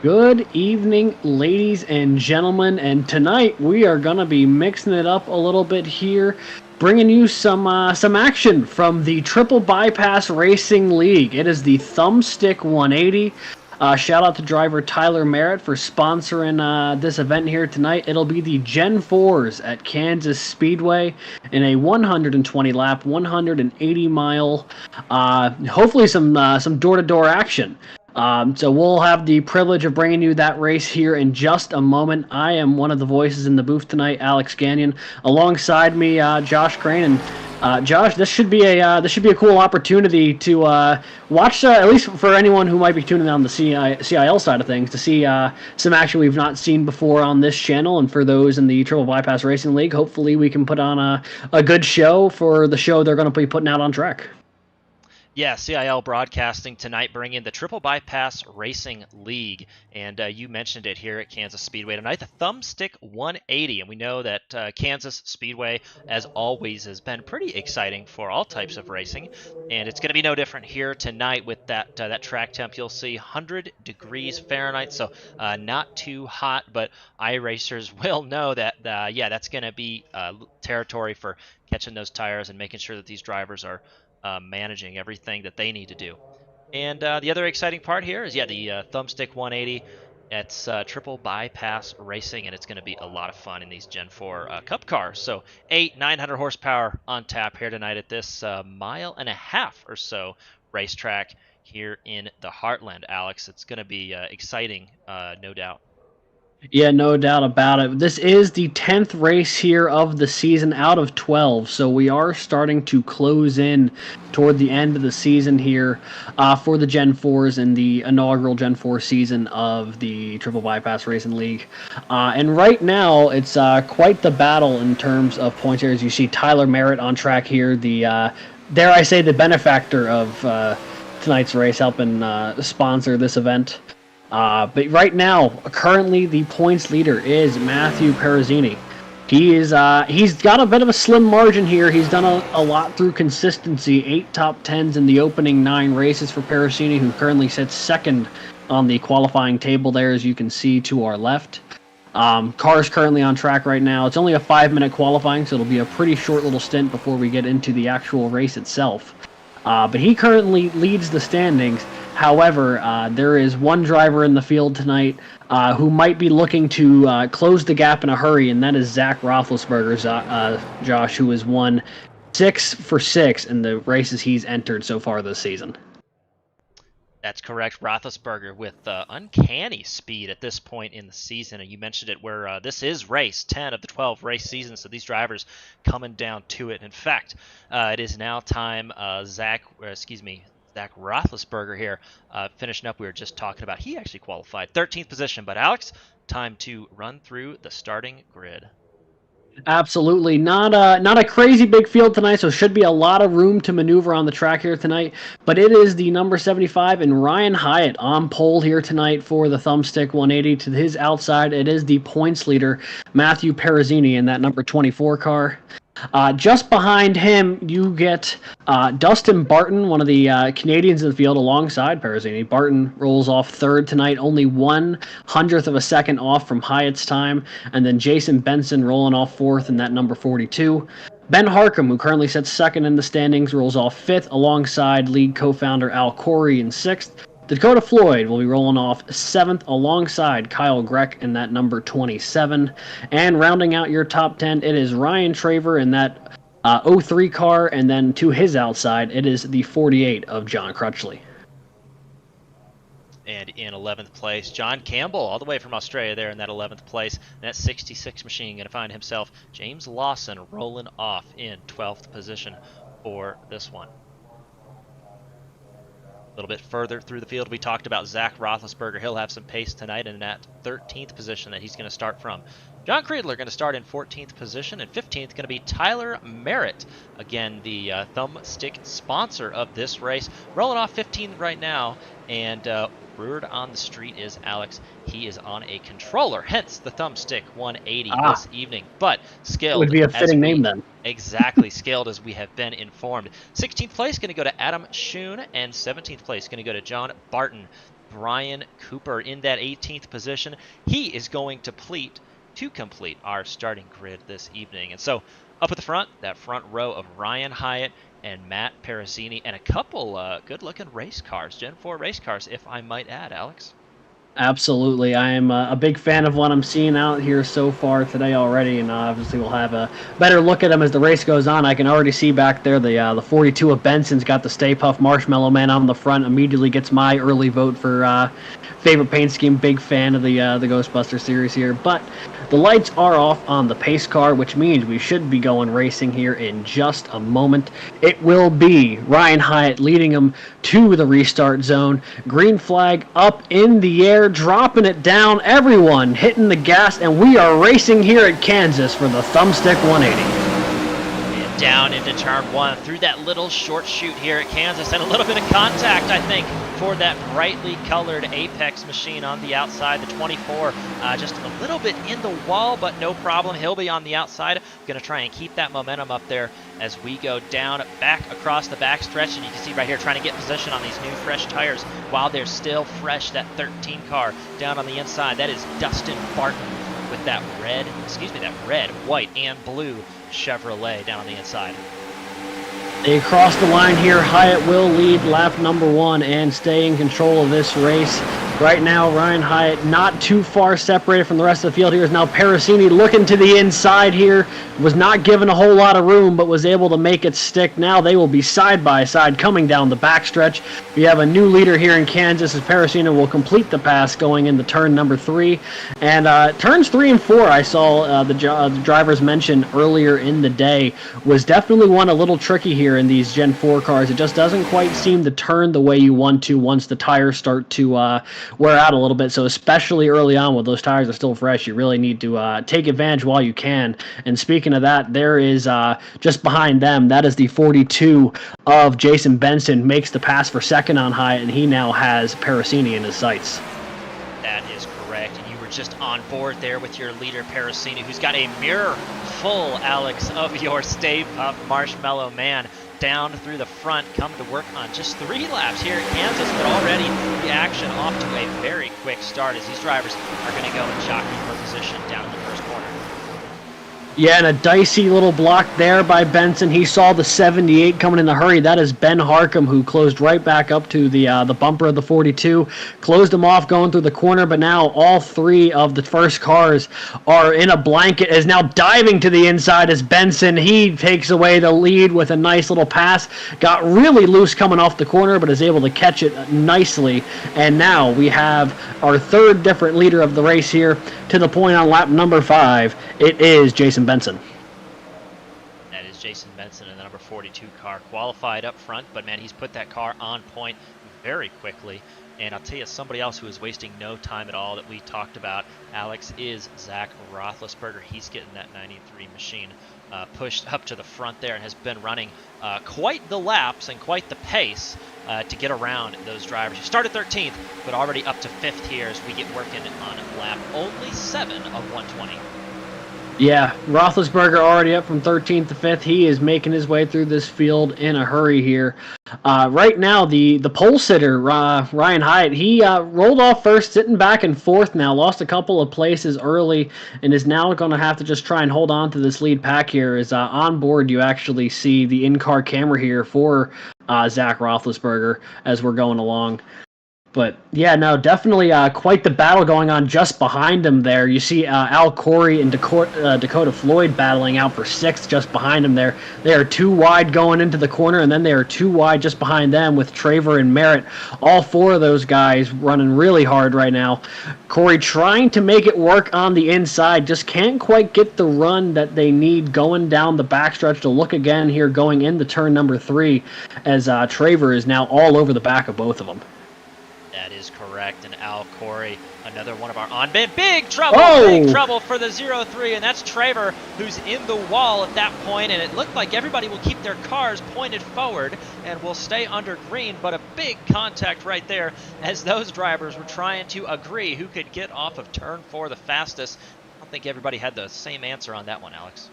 Good evening, ladies and gentlemen, and tonight we are going to be mixing it up a little bit here, bringing you some action from the Triple Bypass Racing League. It is the Thumbstick 180. Shout out to driver Tyler Merritt for sponsoring this event here tonight. It'll be the Gen 4s at Kansas Speedway in a 120 lap, 180 mile, hopefully some door-to-door action. So we'll have the privilege of bringing you that race here in just a moment. I am one of the voices in the booth tonight, Alex Gagnon. Alongside me, Josh Crane. And Josh, this should be a cool opportunity to watch, at least for anyone who might be tuning in on the CIL side of things, to see some action we've not seen before on this channel. And for those in the Triple Bypass Racing League, hopefully we can put on a good show for the show they're going to be putting out on track. Yeah, CIL broadcasting tonight, bringing the Triple Bypass Racing League, and you mentioned it here at Kansas Speedway tonight, the Thumbstick 180, and we know that Kansas Speedway, as always, has been pretty exciting for all types of racing, and it's going to be no different here tonight with that track temp. You'll see 100 degrees Fahrenheit, so not too hot, but iRacers will know that, that's going to be territory for catching those tires and making sure that these drivers are managing everything that they need to do. And the other exciting part here is, the Thumbstick 180. It's Triple Bypass Racing, and it's going to be a lot of fun in these Gen 4 Cup cars. So 900 horsepower on tap here tonight at this mile and a half or so racetrack here in the Heartland, Alex. It's going to be exciting, no doubt. Yeah, no doubt about it. This is the 10th race here of the season out of 12, so we are starting to close in toward the end of the season here for the Gen 4s and the inaugural Gen 4 season of the Triple Bypass Racing League. And right now, it's quite the battle in terms of points here. As you see Tyler Merritt on track here, the, dare I say, the benefactor of tonight's race, helping sponsor this event. But right now, currently the points leader is Matthew Parazzini. He's got a bit of a slim margin here. He's done a lot through consistency. 8 top 10s in the opening 9 races for Parazzini, who currently sits second on the qualifying table there, as you can see to our left. Car's currently on track right now. It's only a 5-minute qualifying, so it'll be a pretty short little stint before we get into the actual race itself. But he currently leads the standings. However, there is one driver in the field tonight who might be looking to close the gap in a hurry, and that is Zach Roethlisberger, Josh, who has won 6 for 6 in the races he's entered so far this season. That's correct. Roethlisberger with uncanny speed at this point in the season. And you mentioned it where this is race 10 of the 12 race season, so these drivers coming down to it. In fact, it is now time Zach Roethlisberger here finishing up. We were just talking about he actually qualified 13th position. But Alex, time to run through the starting grid. Absolutely. Not a crazy big field tonight, so should be a lot of room to maneuver on the track here tonight. But it is the number 75 and Ryan Hyatt on pole here tonight for the Thumbstick 180. To his outside, it is the points leader, Matthew Parazzini, in that number 24 car. Just behind him, you get Dustin Barton, one of the Canadians in the field, alongside Parazzini. Barton rolls off third tonight, only 1/100th of a second off from Hyatt's time. And then Jason Benson rolling off fourth in that number 42. Ben Harcum, who currently sits second in the standings, rolls off fifth alongside league co-founder Al Corey in sixth. Dakota Floyd will be rolling off 7th alongside Kyle Greck in that number 27. And rounding out your top 10, it is Ryan Traver in that 03 car, and then to his outside, it is the 48 of John Crutchley. And in 11th place, John Campbell, all the way from Australia there in that 11th place. And that 66 machine going to find himself James Lawson rolling off in 12th position for this one. A little bit further through the field, we talked about Zach Roethlisberger. He'll have some pace tonight in that 13th position that he's going to start from. John Creedler going to start in 14th position, and 15th going to be Tyler Merritt. Again, the thumbstick sponsor of this race. Rolling off 15th right now, and word on the street is Alex. He is on a controller, hence the thumbstick 180 this evening. But scaled would be a fitting name then. Exactly, scaled as we have been informed. 16th place going to go to Adam Schoon, and 17th place going to go to John Barton. Brian Cooper in that 18th position. He is going to complete our starting grid this evening. And so up at the front, that front row of Ryan Hyatt and Matt Parasini, and a couple good-looking race cars, Gen 4 race cars, if I might add, Alex. Absolutely. I am a big fan of what I'm seeing out here so far today already, and obviously we'll have a better look at them as the race goes on. I can already see back there the 42 of Benson's got the Stay Puft Marshmallow Man on the front, immediately gets my early vote for favorite paint scheme. Big fan of the Ghostbuster series here. But the lights are off on the pace car, which means we should be going racing here in just a moment. It will be Ryan Hyatt leading them to the restart zone. Green flag up in the air, dropping it down. Everyone hitting the gas, and we are racing here at Kansas for the Thumbstick 180. Down into turn 1 through that little short chute here at Kansas, and a little bit of contact, I think, for that brightly colored Apex machine on the outside, the 24. Just a little bit in the wall, but no problem. He'll be on the outside. Going to try and keep that momentum up there as we go down back across the backstretch, and you can see right here trying to get position on these new fresh tires while they're still fresh. That 13 car down on the inside, that is Dustin Barton with that red, white, and blue Chevrolet down on the inside. They cross the line here. Hyatt will lead lap number 1 and stay in control of this race. Right now, Ryan Hyatt not too far separated from the rest of the field. Here is now Parasini looking to the inside here. Was not given a whole lot of room, but was able to make it stick. Now they will be side by side coming down the backstretch. We have a new leader here in Kansas as Parasini will complete the pass going into turn number 3. And turns 3 and 4, I saw the drivers mention earlier in the day, was definitely one a little tricky here in these Gen 4 cars. It just doesn't quite seem to turn the way you want to once the tires start to wear out a little bit. So especially early on when those tires are still fresh, you really need to take advantage while you can. And speaking of that, there is just behind them, that is the 42 of Jason Benson, makes the pass for second on Hyatt, and he now has Parasini in his sights. That is correct, and you were just on board there with your leader Parasini, who's got a mirror full, Alex, of your Stay Puft Marshmallow Man down through the front, come to work on just 3 laps here at Kansas, but already the action off to a very quick start as these drivers are going to go and jockey for position down in the first corner. Yeah, and a dicey little block there by Benson. He saw the 78 coming in a hurry. That is Ben Harcum, who closed right back up to the bumper of the 42. Closed him off going through the corner, but now all 3 of the first cars are in a blanket, is now diving to the inside as Benson, he takes away the lead with a nice little pass. Got really loose coming off the corner, but is able to catch it nicely. And now we have our 3rd different leader of the race here to the point on lap number 5. It is Jason Benson. That is Jason Benson in the number 42 car, qualified up front, but man, he's put that car on point very quickly. And I'll tell you, somebody else who is wasting no time at all that we talked about, Alex, is Zach Roethlisberger. He's getting that 93 machine pushed up to the front there and has been running quite the laps and quite the pace to get around those drivers. You started 13th, but already up to 5th here as we get working on lap only 7 of 120. Yeah, Roethlisberger already up from 13th to 5th. He is making his way through this field in a hurry here. Right now, the pole sitter, Ryan Hyatt, he rolled off first, sitting back in 4th now, lost a couple of places early, and is now going to have to just try and hold on to this lead pack here. As on board, you actually see the in-car camera here for Zach Roethlisberger as we're going along. But, yeah, no, definitely quite the battle going on just behind him there. You see Al Corey and Dakota Floyd battling out for 6th just behind him there. They are 2 wide going into the corner, and then they are 2 wide just behind them with Traver and Merritt. All 4 of those guys running really hard right now. Corey trying to make it work on the inside, just can't quite get the run that they need going down the backstretch to look again here going into turn number 3 as Traver is now all over the back of both of them. That is correct, and Al Corey, another one of our on-bid. Big trouble for the 0-3, and that's Traver, who's in the wall at that point, and it looked like everybody will keep their cars pointed forward and will stay under green, but a big contact right there as those drivers were trying to agree who could get off of turn 4 the fastest. I don't think everybody had the same answer on that one, Alex.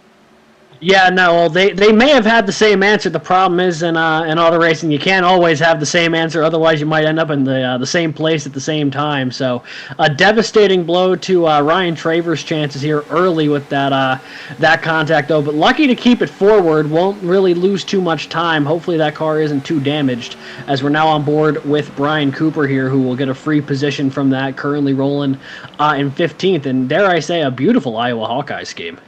Yeah, no, well, they may have had the same answer. The problem is in auto racing, you can't always have the same answer. Otherwise, you might end up in the same place at the same time. So, a devastating blow to Ryan Traver's chances here early with that contact, though. But lucky to keep it forward, won't really lose too much time. Hopefully, that car isn't too damaged. As we're now on board with Brian Cooper here, who will get a free position from that. Currently rolling in 15th, and dare I say, a beautiful Iowa Hawkeyes game.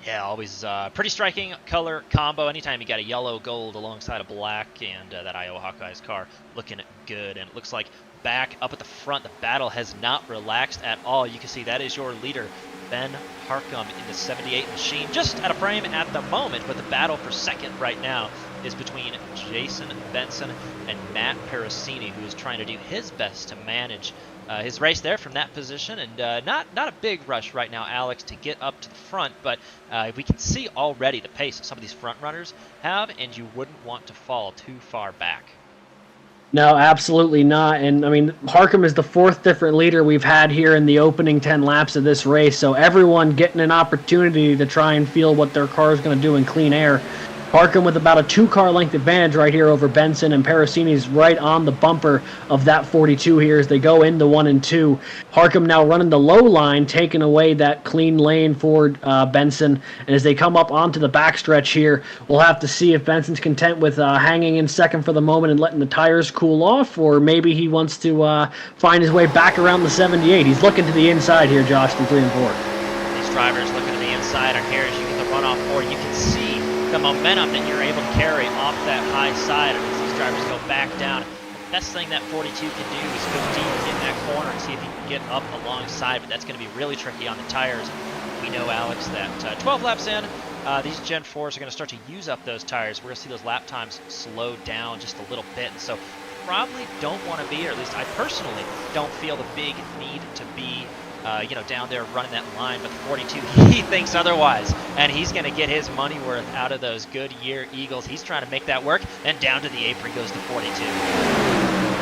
Yeah, always pretty striking color combo. Anytime you got a yellow gold alongside a black, and that Iowa Hawkeyes car looking good. And it looks like back up at the front, the battle has not relaxed at all. You can see that is your leader, Ben Harcum, in the 78 machine, just out of frame at the moment. But the battle for second right now is between Jason Benson and Matt Parasini, who is trying to do his best to manage his race there from that position. And not a big rush right now, Alex, to get up to the front, but we can see already the pace some of these front runners have, and you wouldn't want to fall too far back. No, absolutely not. And I mean, Harcum is the fourth different leader we've had here in the opening 10 laps of this race. So everyone getting an opportunity to try and feel what their car is going to do in clean air. Harcum with about a 2-car length advantage right here over Benson, and Parasini's right on the bumper of that 42 here as they go into 1 and 2. Harcum now running the low line, taking away that clean lane for Benson. And as they come up onto the backstretch here, we'll have to see if Benson's content with hanging in second for the moment and letting the tires cool off, or maybe he wants to find his way back around the 78. He's looking to the inside here, Josh, through 3 and 4. These drivers looking to the inside, and here as you get the runoff, or you can see the momentum that you're able to carry off that high side as these drivers go back down. The best thing that 42 can do is go deep in that corner and see if he can get up alongside, but that's going to be really tricky on the tires. We know, Alex, that 12 laps in, these Gen 4s are going to start to use up those tires. We're going to see those lap times slow down just a little bit, and so probably don't want to be, or at least I personally don't feel the big need to be down there running that line. But the 42, he thinks otherwise, and he's going to get his money worth out of those Goodyear Eagles. He's trying to make that work, and down to the apron goes the 42.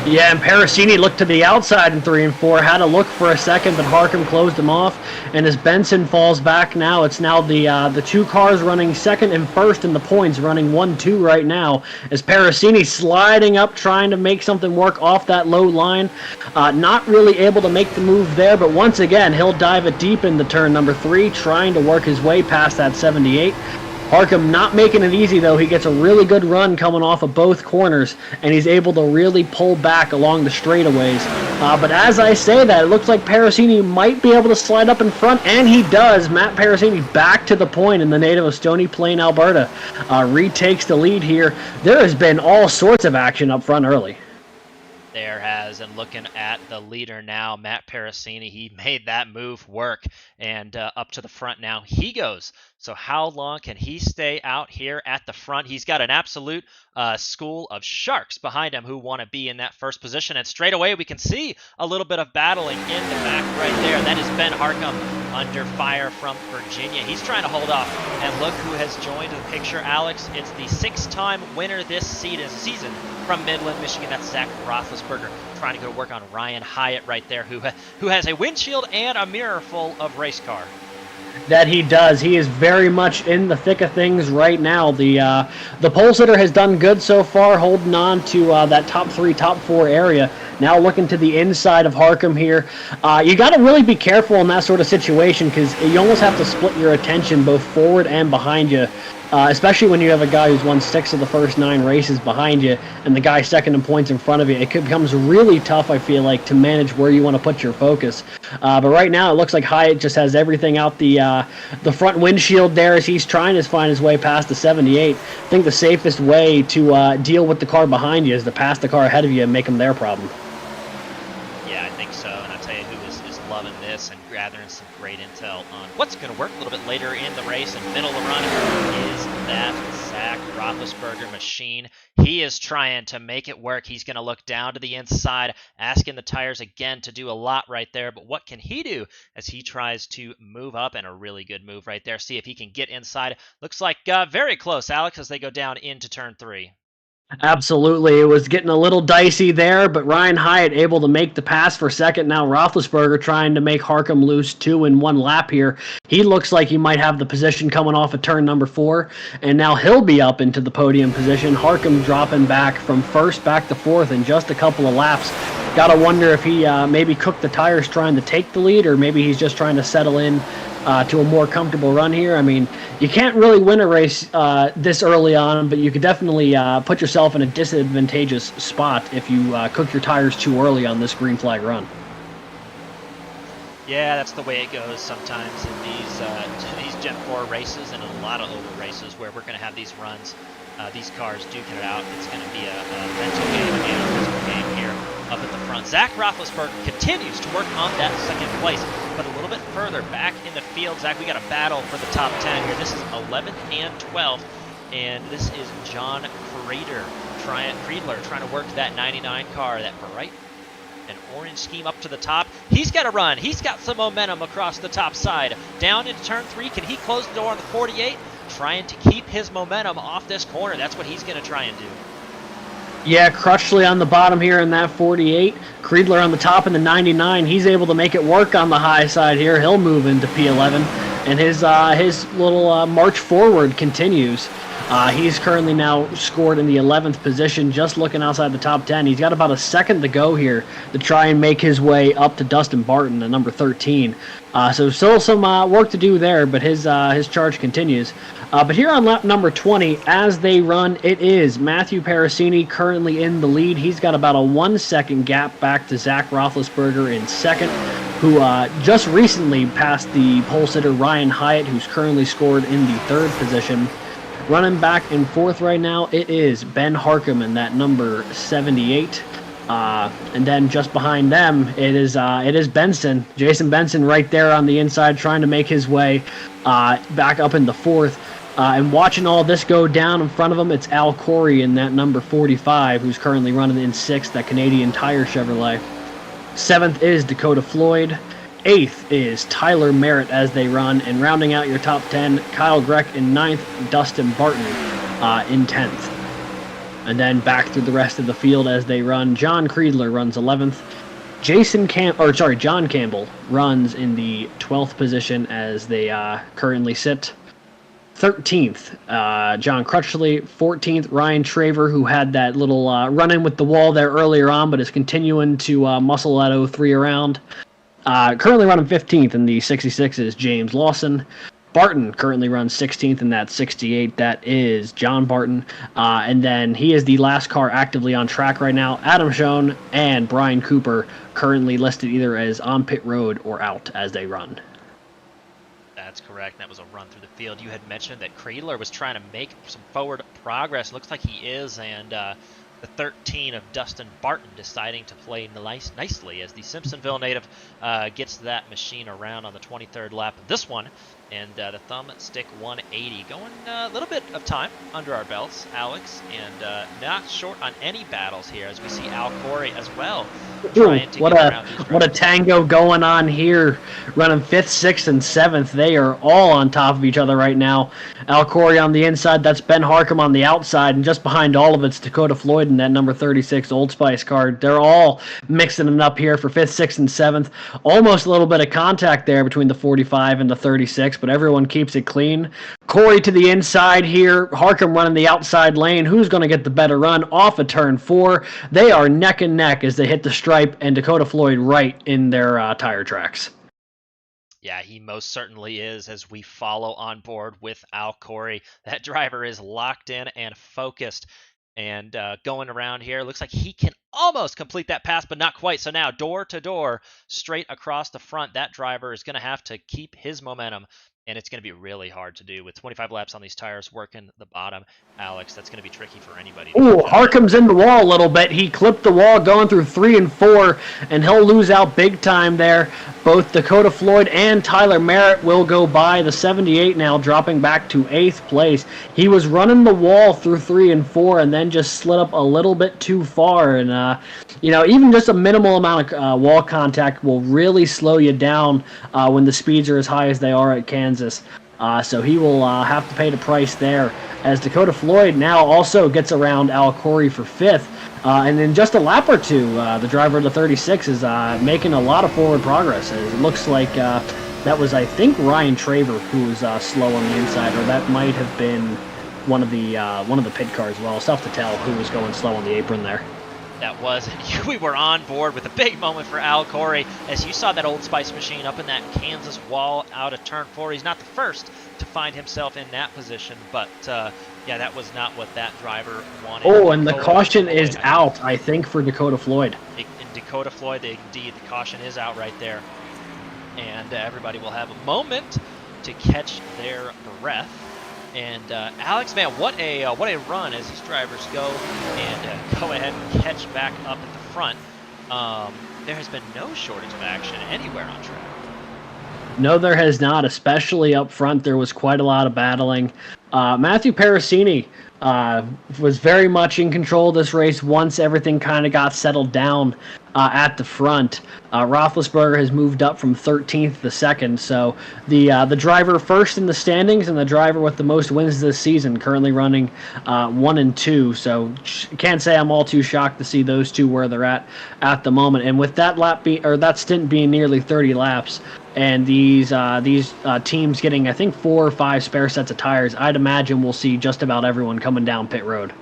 Yeah, and Parasini looked to the outside in 3 and 4, had to look for a second, but Harcum closed him off. And as Benson falls back now, it's now the 2 cars running second and first in the points, running 1-2 right now. As Parasini sliding up, trying to make something work off that low line. Not really able to make the move there, but once again, he'll dive it deep into turn number 3, trying to work his way past that 78. Harcum not making it easy, though. He gets a really good run coming off of both corners, and he's able to really pull back along the straightaways. But as I say that, it looks like Parasini might be able to slide up in front, and he does. Matt Parasini back to the point in the native of Stony Plain, Alberta. Retakes the lead here. There has been all sorts of action up front early. There has, and looking at the leader now, Matt Parasini, he made that move work, and up to the front now he goes. So how long can he stay out here at the front? He's got an absolute school of sharks behind him who want to be in that first position, and straight away we can see a little bit of battling in the back right there. That is Ben Harcum under fire from Virginia. He's trying to hold off, and look who has joined the picture, Alex. It's the 6-time winner this season from Midland, Michigan. That's Zach Roethlisberger trying to go to work on Ryan Hyatt right there, who has a windshield and a mirror full of race car. That he does. He is very much in the thick of things right now. The pole sitter has done good so far, holding on to that top 3, top 4 area. Now looking to the inside of Harcum here. You got to really be careful in that sort of situation because you almost have to split your attention both forward and behind you. Especially when you have a guy who's won 6 of the first 9 races behind you and the guy second in points in front of you. It becomes really tough, I feel like, to manage where you want to put your focus. But right now it looks like Hyatt just has everything out the front windshield there as he's trying to find his way past the 78. I think the safest way to deal with the car behind you is to pass the car ahead of you and make them their problem. Yeah, I think so, and I'll tell you who is loving this and gathering some great intel on what's going to work a little bit later in the race and middle of the run is that Zach Roethlisberger machine. He is trying to make it work. He's going to look down to the inside, asking the tires again to do a lot right there, but what can he do as he tries to move up, and a really good move right there. See if he can get inside. Looks like very close, Alex, as they go down into turn 3. Absolutely. It was getting a little dicey there, but Ryan Hyatt able to make the pass for second. Now Roethlisberger trying to make Harcum lose 2 in 1 lap here. He looks like he might have the position coming off of turn number 4, and now he'll be up into the podium position. Harcum dropping back from first back to fourth in just a couple of laps. Gotta wonder if he maybe cooked the tires trying to take the lead, or maybe he's just trying to settle in to a more comfortable run here. I mean, you can't really win a race this early on, but you could definitely put yourself in a disadvantageous spot if you cook your tires too early on this green flag run. Yeah, that's the way it goes sometimes in these Gen 4 races and in a lot of oval races where we're going to have these runs. These cars duking it out. It's going to be a mental game and a physical game here up at the front. Zach Roethlisberger continues to work on that second place, but a little bit further back in the field. Zach, we got a battle for the top 10 here. This is 11th and 12th, and this is John Creedler trying to work that 99 car, that bright and orange scheme up to the top. He's got to run. He's got some momentum across the top side. Down into turn 3. Can he close the door on the 48? Trying to keep his momentum off this corner. That's what he's going to try and do. Yeah, Crutchley on the bottom here in that 48. Creedler on the top in the 99. He's able to make it work on the high side here. He'll move into P11, and his little march forward continues. He's currently now scored in the 11th position, just looking outside the top 10. He's got about a second to go here to try and make his way up to Dustin Barton at number 13. So still some work to do there, but his charge continues. But here on lap number 20, as they run, it is Matthew Parasini currently in the lead. He's got about a 1 second gap back to Zach Roethlisberger in second, who just recently passed the pole sitter Ryan Hyatt, who's currently scored in the 3rd position. Running back and forth right now, it is Ben Harcum in that number 78. And then just behind them, it is Benson, Jason Benson right there on the inside trying to make his way back up in the 4th. And watching all this go down in front of him, it's Al Corey in that number 45, who's currently running in 6th, that Canadian Tire Chevrolet. 7th is Dakota Floyd. 8th is Tyler Merritt as they run, and rounding out your top 10, Kyle Greck in 9th, Dustin Barton in 10th. And then back through the rest of the field as they run, John Creedler runs 11th. John Campbell runs in the 12th position as they currently sit. 13th, John Crutchley. 14th, Ryan Traver, who had that little run-in with the wall there earlier on, but is continuing to muscle that 03 around. Currently running 15th in the 66 is James Lawson. Barton currently runs 16th in that 68. That is John Barton. And then he is the last car actively on track right now. Adam Schoen and Brian Cooper currently listed either as on pit road or out as they run. That's correct. That was a run through the field. You had mentioned that Creedler was trying to make some forward progress. Looks like he is, and the 13 of Dustin Barton deciding to play nicely as the Simpsonville native gets that machine around on the 23rd lap of this one. And the Thumbstick 180 going a little bit of time under our belts, Alex, and not short on any battles here as we see Al Corey as well trying to get around these what a tango going on here, running 5th, 6th, and 7th. They are all on top of each other right now. Al Corey on the inside, that's Ben Harcum on the outside, and just behind all of it's Dakota Floyd in that number 36 Old Spice card. They're all mixing it up here for 5th, 6th, and 7th. Almost a little bit of contact there between the 45 and the 36, but everyone keeps it clean. Corey to the inside here. Harcum running the outside lane. Who's going to get the better run off of turn 4? They are neck and neck as they hit the stripe, and Dakota Floyd right in their tire tracks. Yeah, he most certainly is as we follow on board with Al Corey. That driver is locked in and focused. And going around here, looks like he can almost complete that pass, but not quite. So now door to door, straight across the front, that driver is going to have to keep his momentum, and it's going to be really hard to do with 25 laps on these tires working the bottom. Alex, that's going to be tricky for anybody. Ooh, Harcum's in the wall a little bit. He clipped the wall going through 3 and 4, and he'll lose out big time there. Both Dakota Floyd and Tyler Merritt will go by. The 78 now dropping back to 8th place. He was running the wall through 3 and 4 and then just slid up a little bit too far. And, even just a minimal amount of wall contact will really slow you down when the speeds are as high as they are at Kansas. So he will have to pay the price there, as Dakota Floyd now also gets around Al Corey for 5th. And in just a lap or two, the driver of the 36 is making a lot of forward progress. It looks like that was, I think, Ryan Traver who was slow on the inside, or that might have been one of the pit cars. Well, it's tough to tell who was going slow on the apron there. That was, we were on board with a big moment for Al Corey, as you saw that Old Spice machine up in that Kansas wall out of turn 4. He's not the first to find himself in that position, but yeah, that was not what that driver wanted. Oh, and the caution is out, I think, for Dakota Floyd. In Dakota Floyd, indeed, the caution is out right there. And everybody will have a moment to catch their breath. And Alex, man, what a run as these drivers go and go ahead and catch back up at the front. There has been no shortage of action anywhere on track. No, there has not, especially up front. There was quite a lot of battling. Matthew Parasini was very much in control of this race once everything kind of got settled down at the front. Roethlisberger has moved up from 13th to 2nd, so the driver first in the standings and the driver with the most wins this season, currently running 1 and 2. So can't say I'm all too shocked to see those two where they're at the moment. And with that that stint being nearly 30 laps, and these teams getting, I think, 4 or 5 spare sets of tires, I'd imagine we'll see just about everyone coming down pit road.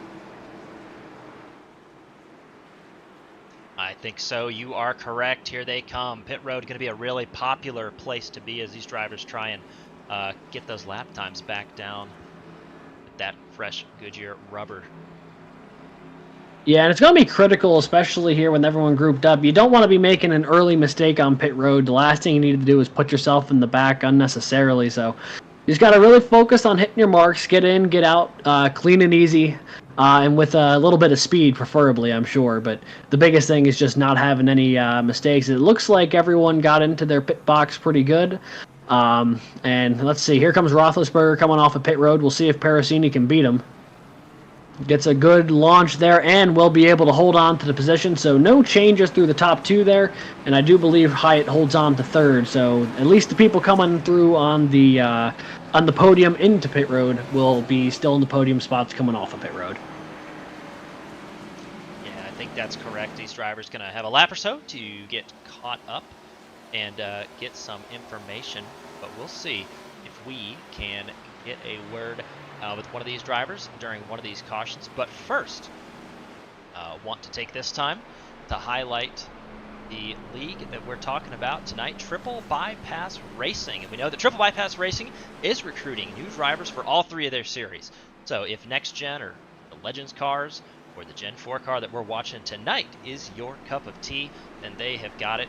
I think so. You are correct. Here they come. Pit road going to be a really popular place to be as these drivers try and get those lap times back down with that fresh Goodyear rubber. Yeah, and it's going to be critical, especially here when everyone grouped up. You don't want to be making an early mistake on pit road. The last thing you need to do is put yourself in the back unnecessarily. So you just got to really focus on hitting your marks, get in, get out, clean and easy, and with a little bit of speed, preferably, I'm sure. But the biggest thing is just not having any mistakes. It looks like everyone got into their pit box pretty good. And let's see, here comes Roethlisberger coming off of pit road. We'll see if Parasini can beat him. Gets a good launch there and will be able to hold on to the position. So no changes through the top 2 there. And I do believe Hyatt holds on to 3rd. So at least the people coming through on the podium into pit road will be still in the podium spots coming off of pit road. Yeah, I think that's correct. These drivers going to have a lap or so to get caught up and get some information. But we'll see if we can get a word with one of these drivers during one of these cautions. But first, want to take this time to highlight the league that we're talking about tonight, Triple Bypass Racing. And we know that Triple Bypass Racing is recruiting new drivers for all 3 of their series. So if Next Gen or the Legends cars or the Gen 4 car that we're watching tonight is your cup of tea, then they have got it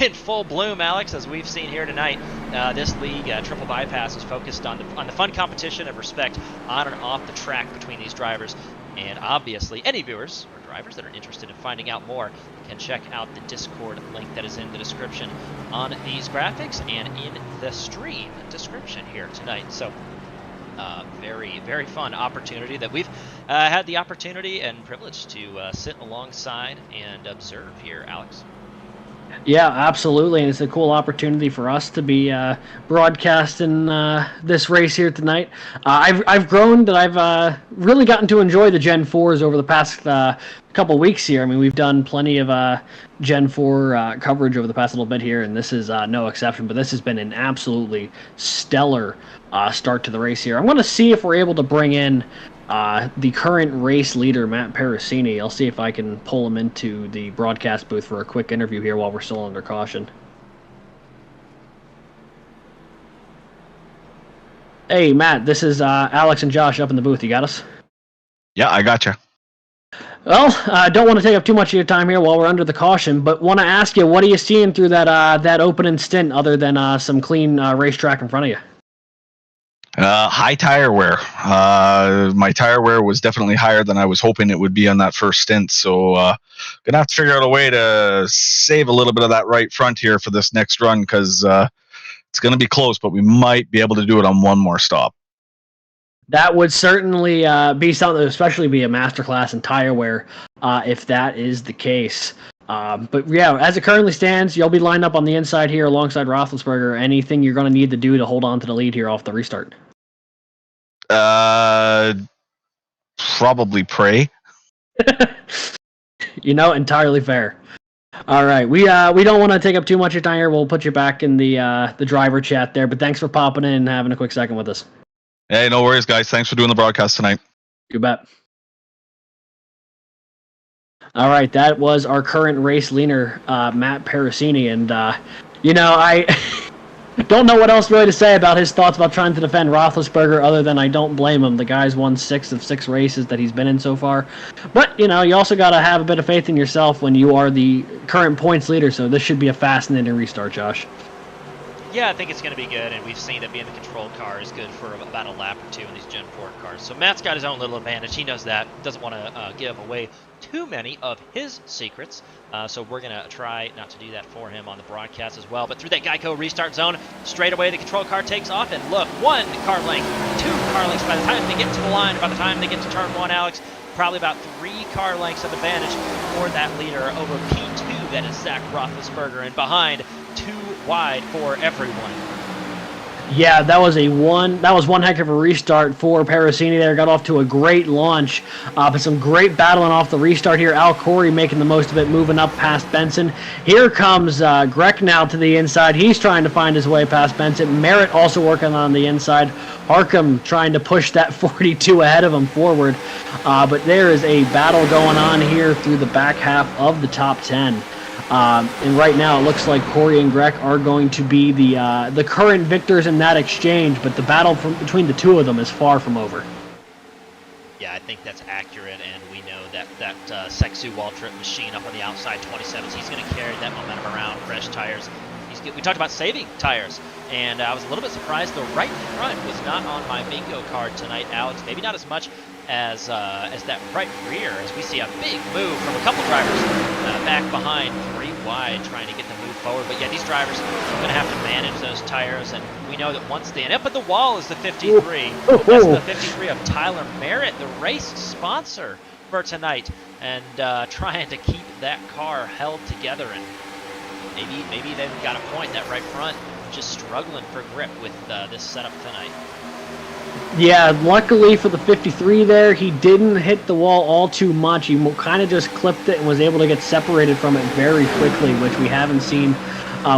in full bloom, Alex, as we've seen here tonight. This league, Triple Bypass, is focused on the fun competition and respect on and off the track between these drivers. And obviously, any viewers or drivers that are interested in finding out more can check out the Discord link that is in the description on these graphics and in the stream description here tonight. So very, very fun opportunity that we've had the opportunity and privilege to sit alongside and observe here, Alex. Yeah, absolutely, and it's a cool opportunity for us to be broadcasting this race here tonight. I've grown that I've really gotten to enjoy the Gen 4s over the past couple weeks here. I mean, we've done plenty of Gen 4 coverage over the past little bit here, and this is no exception, but this has been an absolutely stellar start to the race here. I'm going to see if we're able to bring in the current race leader, Matt Parasini. I'll see if I can pull him into the broadcast booth for a quick interview here while we're still under caution. Hey, Matt, this is Alex and Josh up in the booth. You got us? Yeah, I got you. Well, I don't want to take up too much of your time here while we're under the caution, but want to ask you, what are you seeing through that opening stint other than some clean racetrack in front of you? High tire wear. My tire wear was definitely higher than I was hoping it would be on that first stint. So gonna have to figure out a way to save a little bit of that right front here for this next run, because it's gonna be close, but we might be able to do it on one more stop. That would certainly be something, especially be a masterclass in tire wear, if that is the case. But yeah, as it currently stands, you'll be lined up on the inside here alongside Roethlisberger. Anything you're going to need to do to hold on to the lead here off the restart? Probably pray. Entirely fair. All right, we don't want to take up too much of your time here. We'll put you back in the driver chat there. But thanks for popping in and having a quick second with us. Hey, no worries, guys. Thanks for doing the broadcast tonight. You bet. All right, that was our current race leader, Matt Parasini, and I don't know what else really to say about his thoughts about trying to defend Roethlisberger, other than I don't blame him. The guy's won 6 of 6 races that he's been in so far. But, you also got to have a bit of faith in yourself when you are the current points leader, so this should be a fascinating restart, Josh. Yeah, I think it's going to be good, and we've seen that being the control car is good for about a lap or two in these Gen 4 cars. So Matt's got his own little advantage. He knows that. Doesn't want to give away too many of his secrets. So we're going to try not to do that for him on the broadcast as well. But through that Geico restart zone, straight away the control car takes off. And look, 1 car length, 2 car lengths by the time they get to the line, by the time they get to turn 1, Alex, probably about 3 car lengths of advantage for that leader over P2, that is Zach Roethlisberger, and behind 2 wide for everyone. Yeah, that was one heck of a restart for Parasini there. Got off to a great launch, but some great battling off the restart here. Al Corey making the most of it, moving up past Benson. Here comes Grech now to the inside. He's trying to find his way past Benson. Merritt also working on the inside. Harcum trying to push that 42 ahead of him forward. But there is a battle going on here through the back half of the top 10. And right now it looks like Corey and Grech are going to be the current victors in that exchange, but the battle between the two of them is far from over. Yeah, I think that's accurate, and we know that Sexu Waltrip machine up on the outside 27s, he's going to carry that momentum around, fresh tires. We talked about saving tires, and I was a little bit surprised the right front was not on my bingo card tonight, Alex. Maybe not as much as that right rear, as we see a big move from a couple drivers back behind, 3 wide, trying to get the move forward. But yeah, these drivers are going to have to manage those tires, and we know that once they end up at the wall is the 53. That's the 53 of Tyler Merritt, the race sponsor for tonight, and trying to keep that car held together. And maybe they've got a point. That right front just struggling for grip with this setup tonight. Yeah, luckily for the 53 there, he didn't hit the wall all too much. He kind of just clipped it and was able to get separated from it very quickly, which we haven't seen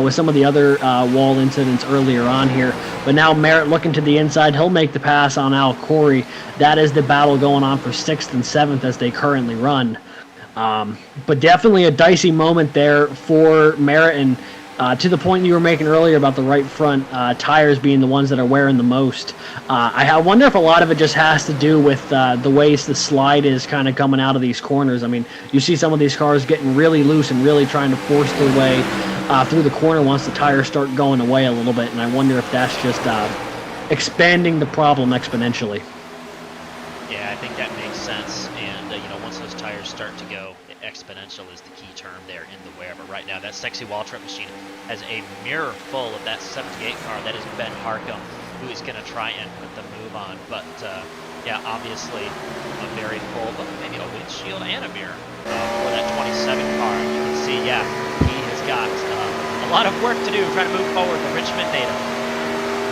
with some of the other wall incidents earlier on here. But now Merritt looking to the inside. He'll make the pass on Al Corey. That is the battle going on for 6th and 7th as they currently run. But definitely a dicey moment there for Merritt, and to the point you were making earlier about the right front tires being the ones that are wearing the most. I wonder if a lot of it just has to do with the ways the slide is kind of coming out of these corners. I mean, you see some of these cars getting really loose and really trying to force their way through the corner once the tires start going away a little bit, and I wonder if that's just expanding the problem exponentially. Yeah, I think that makes sense, and once those tires start to go, exponential is the key term there in the wear. But right now, that Sexy Waltrip machine has a mirror full of that 78 car. That is Ben Harcum, who is going to try and put the move on. But yeah, obviously a very full, maybe a windshield and a mirror for that 27 car. You can see, yeah, he has got a lot of work to do trying to move forward. The Richmond native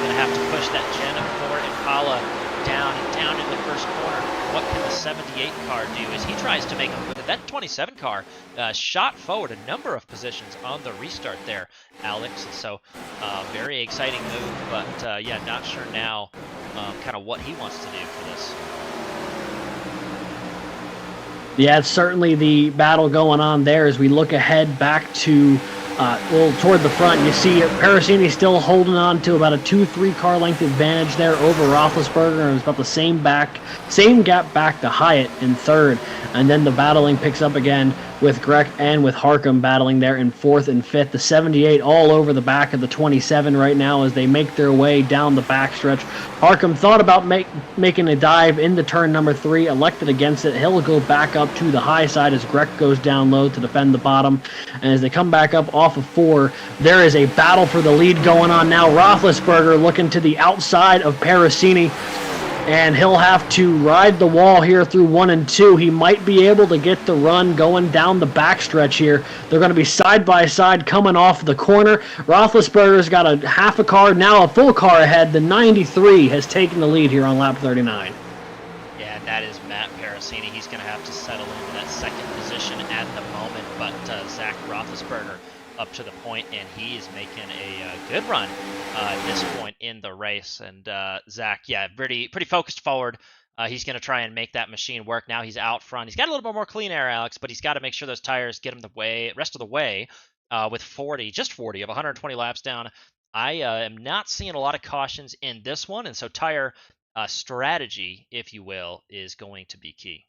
going to have to push that Gen 4 Impala down in the first corner. What can the 78 car do as he tries to make a move? That 27 car shot forward a number of positions on the restart there, Alex. So very exciting move, but yeah, not sure now kind of what he wants to do for this. Yeah, it's certainly the battle going on there as we look ahead back to toward the front. You see Parasini still holding on to about a 2-3 car length advantage there over Roethlisberger, and it's about the same gap back to Hyatt in 3rd. And then the battling picks up again with Grech and with Harcum battling there in 4th and 5th. The 78 all over the back of the 27 right now as they make their way down the backstretch. Harcum thought about making a dive into turn number 3, elected against it. He'll go back up to the high side as Grech goes down low to defend the bottom. And as they come back up off of 4, there is a battle for the lead going on now. Roethlisberger looking to the outside of Parasini. and he'll have to ride the wall here through 1 and 2. He might be able to get the run going down the backstretch here. They're going to be side by side coming off the corner. Roethlisberger's got a half a car, now a full car ahead. The 93 has taken the lead here on lap 39. Yeah, and that is Matt Parasini. He's going to have to settle into that second position at the moment, but Zach Roethlisberger up to the point, and he is making a good run at this point in the race. And Zach, yeah, pretty focused forward. He's going to try and make that machine work. Now he's out front. He's got a little bit more clean air, Alex, but he's got to make sure those tires get him the rest of the way with 40 of 120 laps down. I am not seeing a lot of cautions in this one, and so tire strategy, if you will, is going to be key.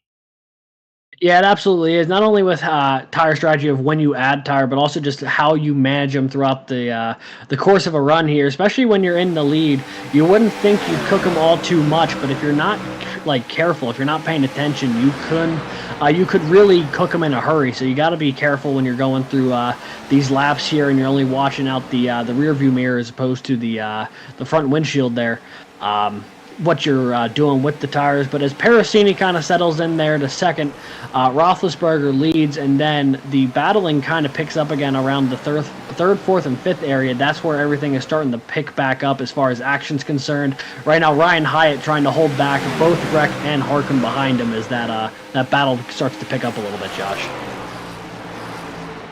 Yeah, it absolutely is. Not only with tire strategy of when you add tire, but also just how you manage them throughout the course of a run here. Especially when you're in the lead, you wouldn't think you'd cook them all too much, but if you're not careful, if you're not paying attention, you could really cook them in a hurry. So you got to be careful when you're going through these laps here, and you're only watching out the rear view mirror as opposed to the front windshield there. What you're doing with the tires. But as Parasini kind of settles in there to second, Roethlisberger leads, and then the battling kind of picks up again around the third, fourth, and fifth area. That's where everything is starting to pick back up as far as action's concerned. Right now, Ryan Hyatt trying to hold back both Breck and Harkin behind him as that battle starts to pick up a little bit, Josh.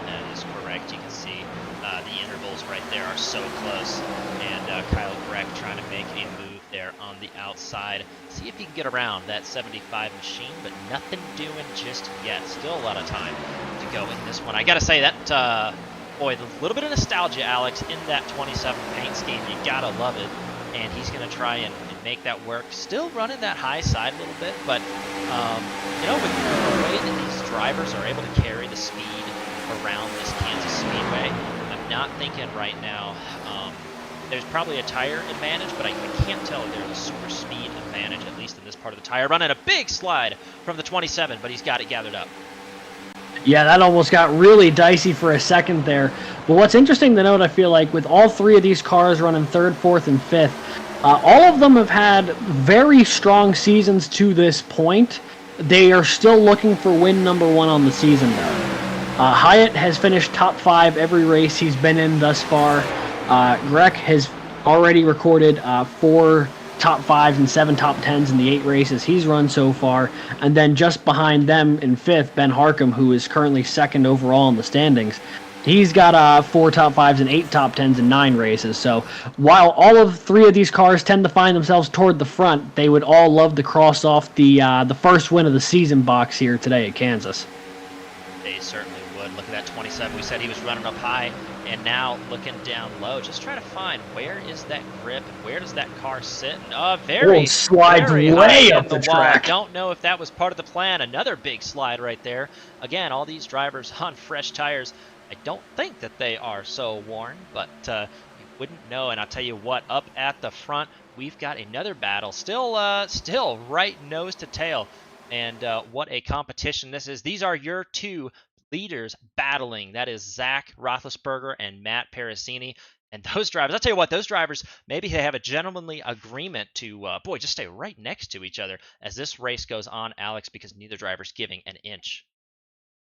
That is correct. You can see the intervals right there are so close, and Kyle Breck trying to make a move there on the outside. See if he can get around that 75 machine, but nothing doing just yet. Still a lot of time to go in this one. I gotta say that, boy, a little bit of nostalgia, Alex, in that 27 paint scheme. You gotta love it. And he's gonna try and make that work. Still running that high side a little bit, but with the way that these drivers are able to carry the speed around this Kansas Speedway, I'm not thinking right now. There's probably a tire advantage, but I can't tell if there's a super speed advantage, at least in this part of the tire run. And a big slide from the 27, but he's got it gathered up. Yeah, that almost got really dicey for a second there. But what's interesting to note, I feel like, with all three of these cars running third, fourth, and fifth, all of them have had very strong seasons to this point. They are still looking for win number 1 on the season, though. Hyatt has finished top 5 every race he's been in thus far. Grech has already recorded 4 top 5s and 7 top 10s in the 8 races he's run so far. And then just behind them in 5th, Ben Harkham, who is currently 2nd overall in the standings. He's got 4 top 5s and 8 top 10s in 9 races. So while all of 3 of these cars tend to find themselves toward the front, they would all love to cross off the first win of the season box here today at Kansas. They certainly would. Look at that 27. We said he was running up high, and now looking down low. Just trying to find where is that grip and where does that car sit. And very slides very way high up the wall. track. I don't know if that was part of the plan. Another big slide right there. Again, all these drivers on fresh tires. I don't think that they are so worn, but you wouldn't know. And I'll tell you what, up at the front, we've got another battle. Still right nose to tail. And what a competition this is. These are your 2 leaders battling. That is Zach Roethlisberger and Matt Parasini. And those drivers, I'll tell you what, those drivers, maybe they have a gentlemanly agreement to, just stay right next to each other as this race goes on, Alex, because neither driver's giving an inch.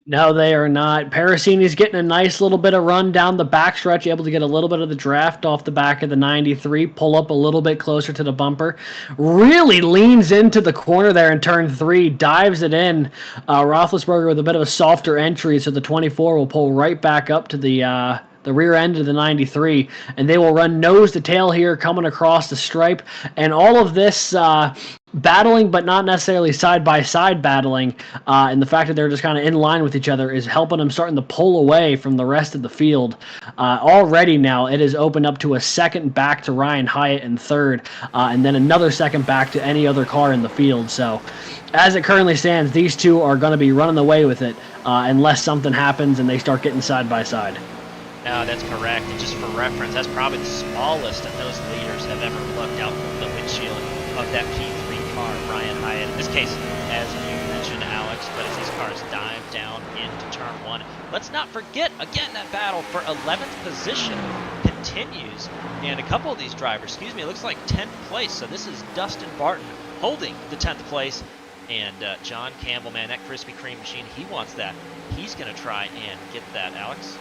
No, they are not. Parasini's getting a nice little bit of run down the backstretch, able to get a little bit of the draft off the back of the 93, pull up a little bit closer to the bumper. Really leans into the corner there in turn 3, dives it in. Roethlisberger with a bit of a softer entry, so the 24 will pull right back up to the rear end of the 93, and they will run nose to tail here, coming across the stripe. And all of this battling, but not necessarily side-by-side battling, and the fact that they're just kind of in line with each other is helping them starting to pull away from the rest of the field. Already now, it has opened up to a second back to Ryan Hyatt in 3rd, and then another second back to any other car in the field. So as it currently stands, these 2 are going to be running away with it unless something happens and they start getting side-by-side. No, that's correct. And just for reference, that's probably the smallest that those leaders have ever looked out from the windshield of that P3 car, Ryan Hyatt. In this case, as you mentioned, Alex, but as these cars dive down into turn 1, let's not forget, again, that battle for 11th position continues. And a couple of these drivers, it looks like 10th place. So this is Dustin Barton holding the 10th place. And John Campbell, man, that Krispy Kreme machine, he wants that. He's going to try and get that, Alex.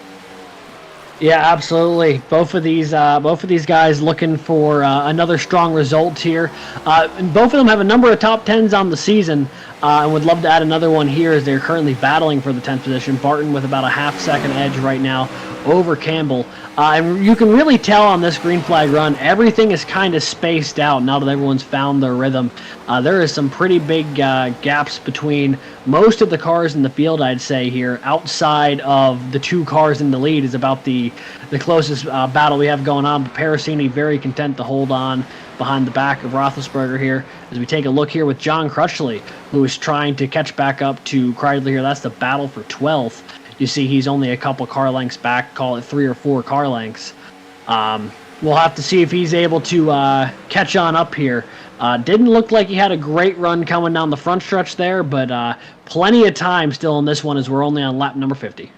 Yeah, absolutely. Both of these guys looking for another strong result here. And both of them have a number of top 10s on the season, and would love to add another one here as they're currently battling for the 10th position. Barton with about a half-second edge right now over Campbell. And you can really tell on this green flag run, everything is kind of spaced out now that everyone's found their rhythm. There is some pretty big gaps between most of the cars in the field, I'd say here. Outside of the 2 cars in the lead is about the closest battle we have going on. But Parasini very content to hold on behind the back of Roethlisberger here. As we take a look here with John Crutchley, who is trying to catch back up to Kreidler here. That's the battle for 12th. You see he's only a couple car lengths back, call it 3 or 4 car lengths. We'll have to see if he's able to catch on up here. Didn't look like he had a great run coming down the front stretch there, but plenty of time still in this one as we're only on lap number 50.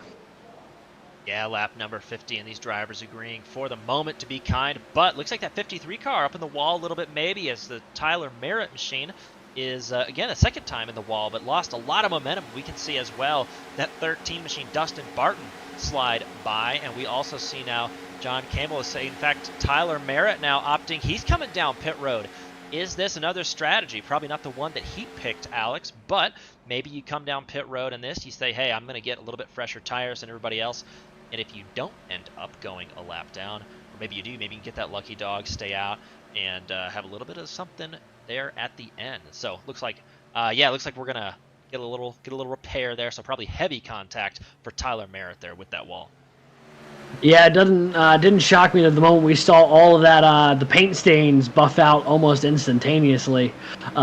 Yeah, lap number 50, and these drivers agreeing for the moment to be kind, but looks like that 53 car up in the wall a little bit maybe as the Tyler Merritt machine is, again, a second time in the wall, but lost a lot of momentum. We can see as well that 13 machine, Dustin Barton, slide by, and we also see now John Campbell is saying, in fact, Tyler Merritt now opting, he's coming down pit road. Is this another strategy? Probably not the one that he picked, Alex, but maybe you come down pit road in this, you say, hey, I'm going to get a little bit fresher tires than everybody else, and if you don't end up going a lap down, or maybe you do, maybe you can get that lucky dog, stay out, and have a little bit of something there at the end. So looks like, looks like we're gonna get a little repair there. So probably heavy contact for Tyler Merritt there with that wall. Yeah, it didn't shock me that the moment we saw all of that, the paint stains buff out almost instantaneously.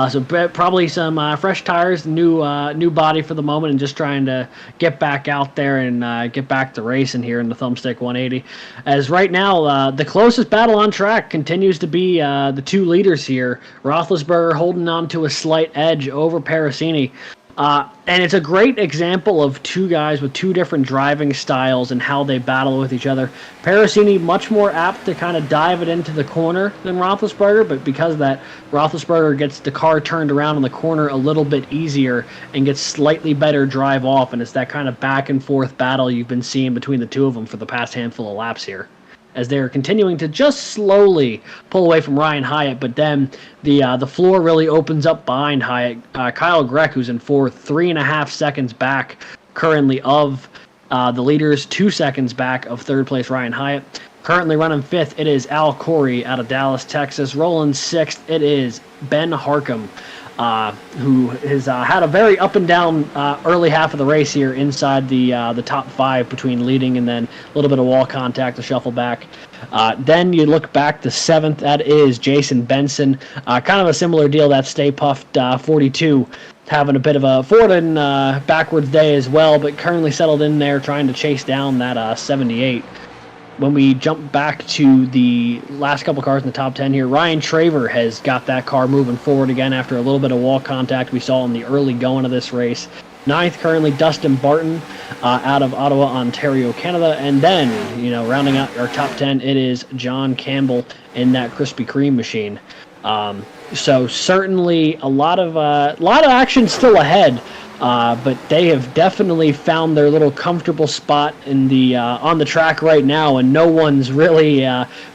So probably some fresh tires, new body for the moment, and just trying to get back out there and get back to racing here in the Thumbstick 180. As right now, the closest battle on track continues to be the 2 leaders here. Roethlisberger holding on to a slight edge over Parasini. And it's a great example of 2 guys with 2 different driving styles and how they battle with each other. Parasini much more apt to kind of dive it into the corner than Roethlisberger, but because of that, Roethlisberger gets the car turned around in the corner a little bit easier and gets slightly better drive off, and it's that kind of back and forth battle you've been seeing between the 2 of them for the past handful of laps here, as they're continuing to just slowly pull away from Ryan Hyatt, but then the floor really opens up behind Hyatt. Kyle Greck, who's in 4th, 3.5 seconds back currently of the leaders, 2 seconds back of 3rd place Ryan Hyatt. Currently running 5th, it is Al Corey out of Dallas, Texas. Rolling 6th, it is Ben Harcum, who has had a very up and down early half of the race here inside the top 5 between leading and then a little bit of wall contact to shuffle back. Then you look back to 7th, that is Jason Benson. Kind of a similar deal, that Stay Puffed 42, having a bit of a forward and backwards day as well, but currently settled in there trying to chase down that 78. When we jump back to the last couple cars in the top 10 here, Ryan Traver has got that car moving forward again after a little bit of wall contact we saw in the early going of this race. 9th currently Dustin Barton out of Ottawa, Ontario, Canada. And then, rounding out our top 10, it is John Campbell in that Krispy Kreme machine. So certainly a lot of action still ahead. But they have definitely found their little comfortable spot in the on the track right now, and no one's really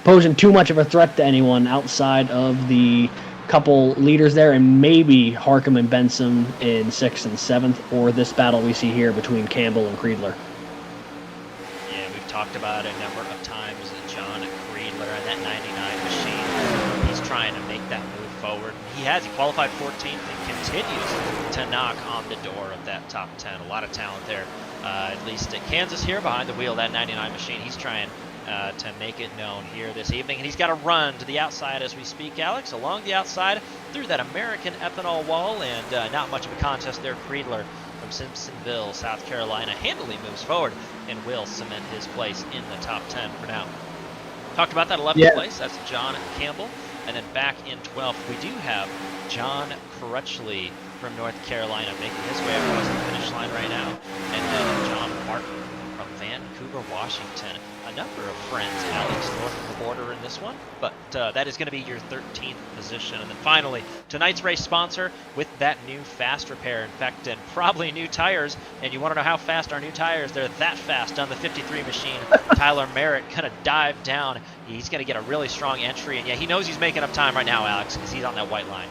posing too much of a threat to anyone outside of the couple leaders there, and maybe Harcum and Benson in 6th and 7th, or this battle we see here between Campbell and Kreidler. Yeah, we've talked about it a number of times that John Kreidler and that 99 machine, he's trying to make that move forward. He qualified 14th and continues to knock on the door of that top 10. A lot of talent there, at least at Kansas here behind the wheel of that 99 machine. He's trying to make it known here this evening, and he's got to run to the outside as we speak, Alex, along the outside through that American ethanol wall, and not much of a contest there. Kreidler from Simpsonville, South Carolina, handily moves forward and will cement his place in the top 10 for now. Talked about that 11th place. That's John Campbell. And then back in 12th, we do have John Crutchley from North Carolina making his way across the finish line right now. And then John Martin from Vancouver, Vancouver, Washington. A number of friends, Alex, north of the border in this one, but that is going to be your 13th position. And then finally, tonight's race sponsor with that new fast repair, in fact, and probably new tires. And you want to know how fast our new tires? They're that fast on the 53 machine. Tyler Merritt going to dive down. He's going to get a really strong entry, and yeah, he knows he's making up time right now, Alex, because he's on that white line.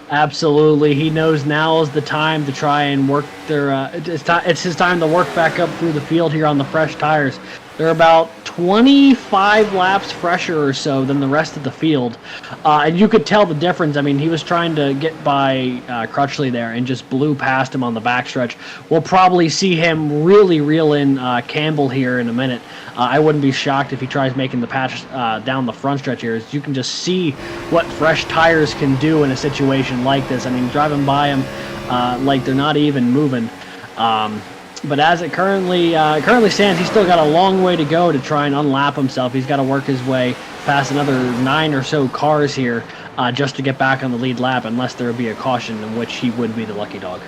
Absolutely. He knows now is the time to try and work their it's his time to work back up through the field here on the fresh tires. They're about 25 laps fresher or so than the rest of the field. And you could tell the difference. I mean, he was trying to get by Crutchley there and just blew past him on the backstretch. We'll probably see him really reel in Campbell here in a minute. I wouldn't be shocked if he tries making the patch down the front stretch here. You can just see what fresh tires can do in a situation like this. I mean, driving by him like they're not even moving. But as it currently stands, he's still got a long way to go to try and unlap himself. He's got to work his way past another 9 or so cars here just to get back on the lead lap, unless there would be a caution in which he would be the lucky dog.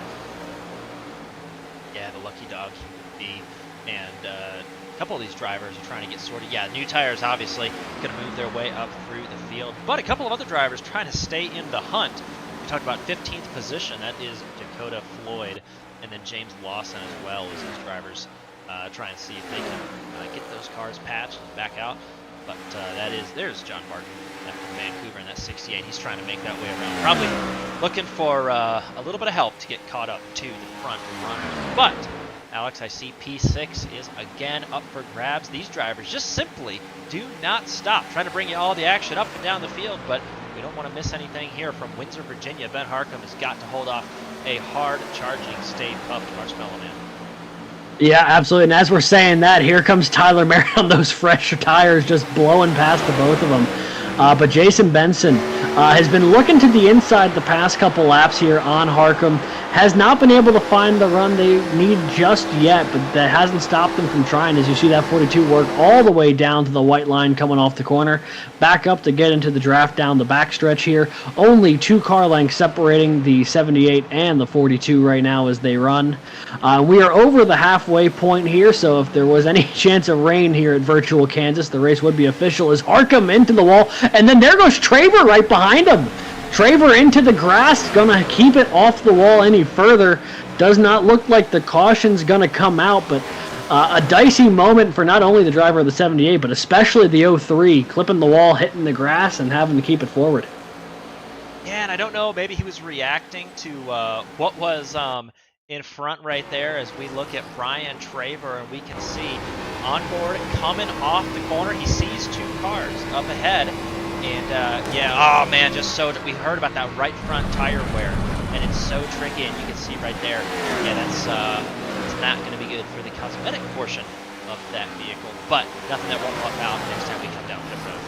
Yeah, the lucky dog he would be. And a couple of these drivers are trying to get sorted. Yeah, new tires obviously going to move their way up through the field. But a couple of other drivers trying to stay in the hunt. We talked about 15th position. That is Dakota Floyd. And then James Lawson as well as those drivers try and see if they can get those cars patched and back out. But there's John Martin from Vancouver in that 68. He's trying to make that way around. Probably looking for a little bit of help to get caught up to the front runners. But, Alex, I see P6 is again up for grabs. These drivers just simply do not stop. Trying to bring you all the action up and down the field, but we don't want to miss anything here from Windsor, Virginia. Ben Harcum has got to hold off a hard-charging State Pup Marshmallow Man. Yeah, absolutely. And as we're saying that, here comes Tyler Merritt on those fresher tires, just blowing past the both of them. But Jason Benson has been looking to the inside the past couple laps here on Harcum. Has not been able to find the run they need just yet, but that hasn't stopped them from trying. As you see that 42 work all the way down to the white line coming off the corner. Back up to get into the draft down the backstretch here. Only 2 car lengths separating the 78 and the 42 right now as they run. We are over the halfway point here, so if there was any chance of rain here at Virtual Kansas, the race would be official as Harcum into the wall. And then there goes Traver right behind him. Traver into the grass, gonna keep it off the wall any further. Does not look like the caution's gonna come out, but a dicey moment for not only the driver of the 78, but especially the 03, clipping the wall, hitting the grass, and having to keep it forward. Yeah, and I don't know, maybe he was reacting to what was in front right there as we look at Brian Traver, and we can see on board coming off the corner. He sees 2 cars up ahead. And, yeah, oh, man, we heard about that right front tire wear, and it's so tricky, and you can see right there, yeah, that's not going to be good for the cosmetic portion of that vehicle, but nothing that won't pop out next time we come down pit road.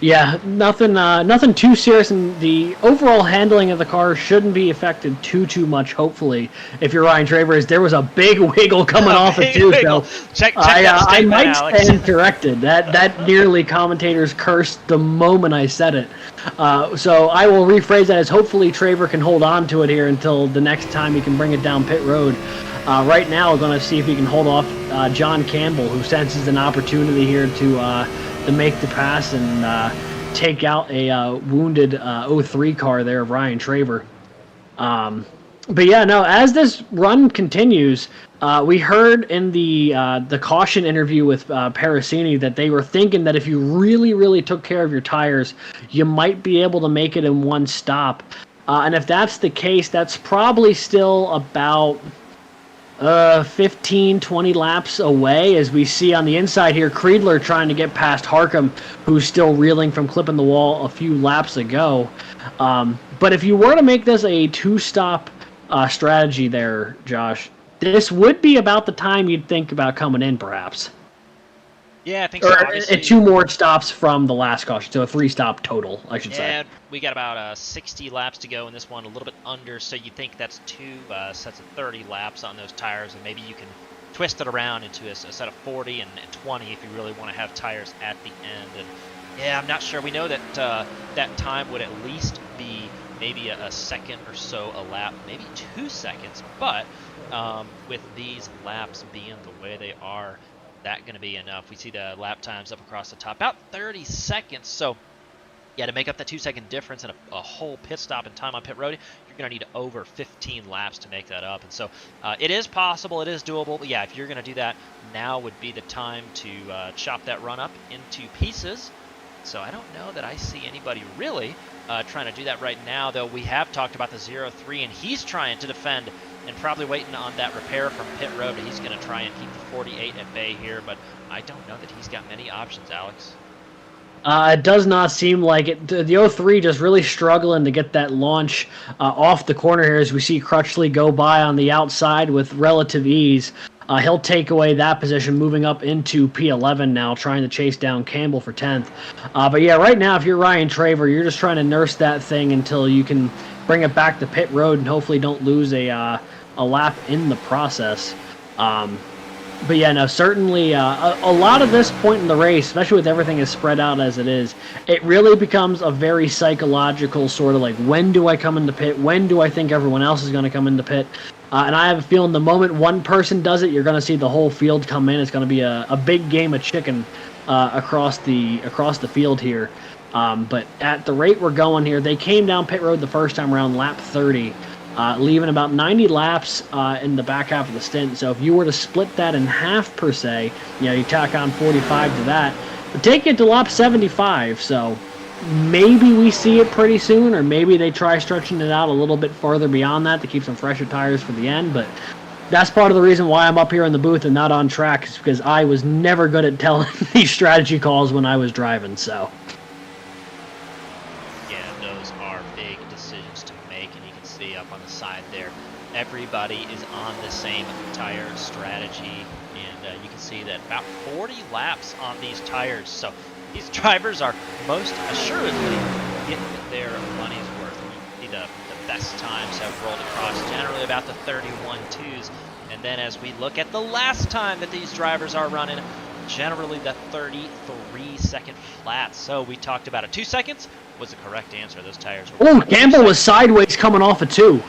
Yeah, nothing too serious, and the overall handling of the car shouldn't be affected too much, hopefully. If you're Ryan Traver, there was a big wiggle coming off it too, wiggle. so check that I might Alex. stand corrected. That nearly commentators cursed the moment I said it. So I will rephrase that as hopefully Traver can hold on to it here until the next time he can bring it down pit road. Right now, we're going to see if he can hold off John Campbell, who senses an opportunity here to make the pass and take out a wounded 03 car there of Ryan Traver. But yeah, no, as this run continues, we heard in the caution interview with Parasini that they were thinking that if you really took care of your tires, you might be able to make it in one stop. And if that's the case, that's probably still about 15-20 laps away, as we see on the inside here Creedler trying to get past Harcum, who's still reeling from clipping the wall a few laps ago. But if you were to make this a 2-stop strategy there, Josh, this would be about the time you'd think about coming in, perhaps. Yeah, I think so. Or 2 more stops from the last caution, so a 3-stop total, I should say. Yeah, we got about 60 laps to go in this one, a little bit under, so you think that's 2 sets of 30 laps on those tires, and maybe you can twist it around into a set of 40 and 20 if you really want to have tires at the end. And yeah, I'm not sure. We know that that time would at least be maybe a second or so a lap, maybe 2 seconds. But with these laps being the way they are, that going to be enough. We see the lap times up across the top, about 30 seconds. So yeah, to make up that 2-second difference in a whole pit stop and time on pit road, you're going to need over 15 laps to make that up. And so it is possible, it is doable. But yeah, if you're going to do that, now would be the time to chop that run up into pieces. So I don't know that I see anybody really trying to do that right now, though we have talked about the 0-3, and he's trying to defend and probably waiting on that repair from pit road. He's going to try and keep the 48 at bay here, but I don't know that he's got many options, Alex. It does not seem like it. The 03 just really struggling to get that launch off the corner here as we see Crutchley go by on the outside with relative ease. He'll take away that position, moving up into P11 now, trying to chase down Campbell for 10th. But yeah, right now, if you're Ryan Traver, you're just trying to nurse that thing until you can bring it back to pit road and hopefully don't lose a lap in the process. But yeah, no, certainly a lot of this point in the race, especially with everything as spread out as it is, it really becomes a very psychological sort of like, when do I come into pit? When do I think everyone else is going to come into pit? And I have a feeling the moment one person does it, you're going to see the whole field come in. It's going to be a big game of chicken across the field here. But at the rate we're going here, they came down pit road the first time around, lap 30. Leaving about 90 laps in the back half of the stint. So if you were to split that in half per se, you tack on 45 to that, but take it to lap 75. So maybe we see it pretty soon, or maybe they try stretching it out a little bit farther beyond that to keep some fresher tires for the end. But that's part of the reason why I'm up here in the booth and not on track, is because I was never good at telling these strategy calls when I was driving. So. Up on the side there, everybody is on the same tire strategy, and you can see that about 40 laps on these tires. So these drivers are most assuredly getting their money's worth. You see the best times have rolled across, generally about the 31.2s, and then as we look at the last time that these drivers are running, generally the 33-second flat. So we talked about it. 2 seconds was the correct answer. Those tires were... Oh, Campbell was sideways coming off of 2.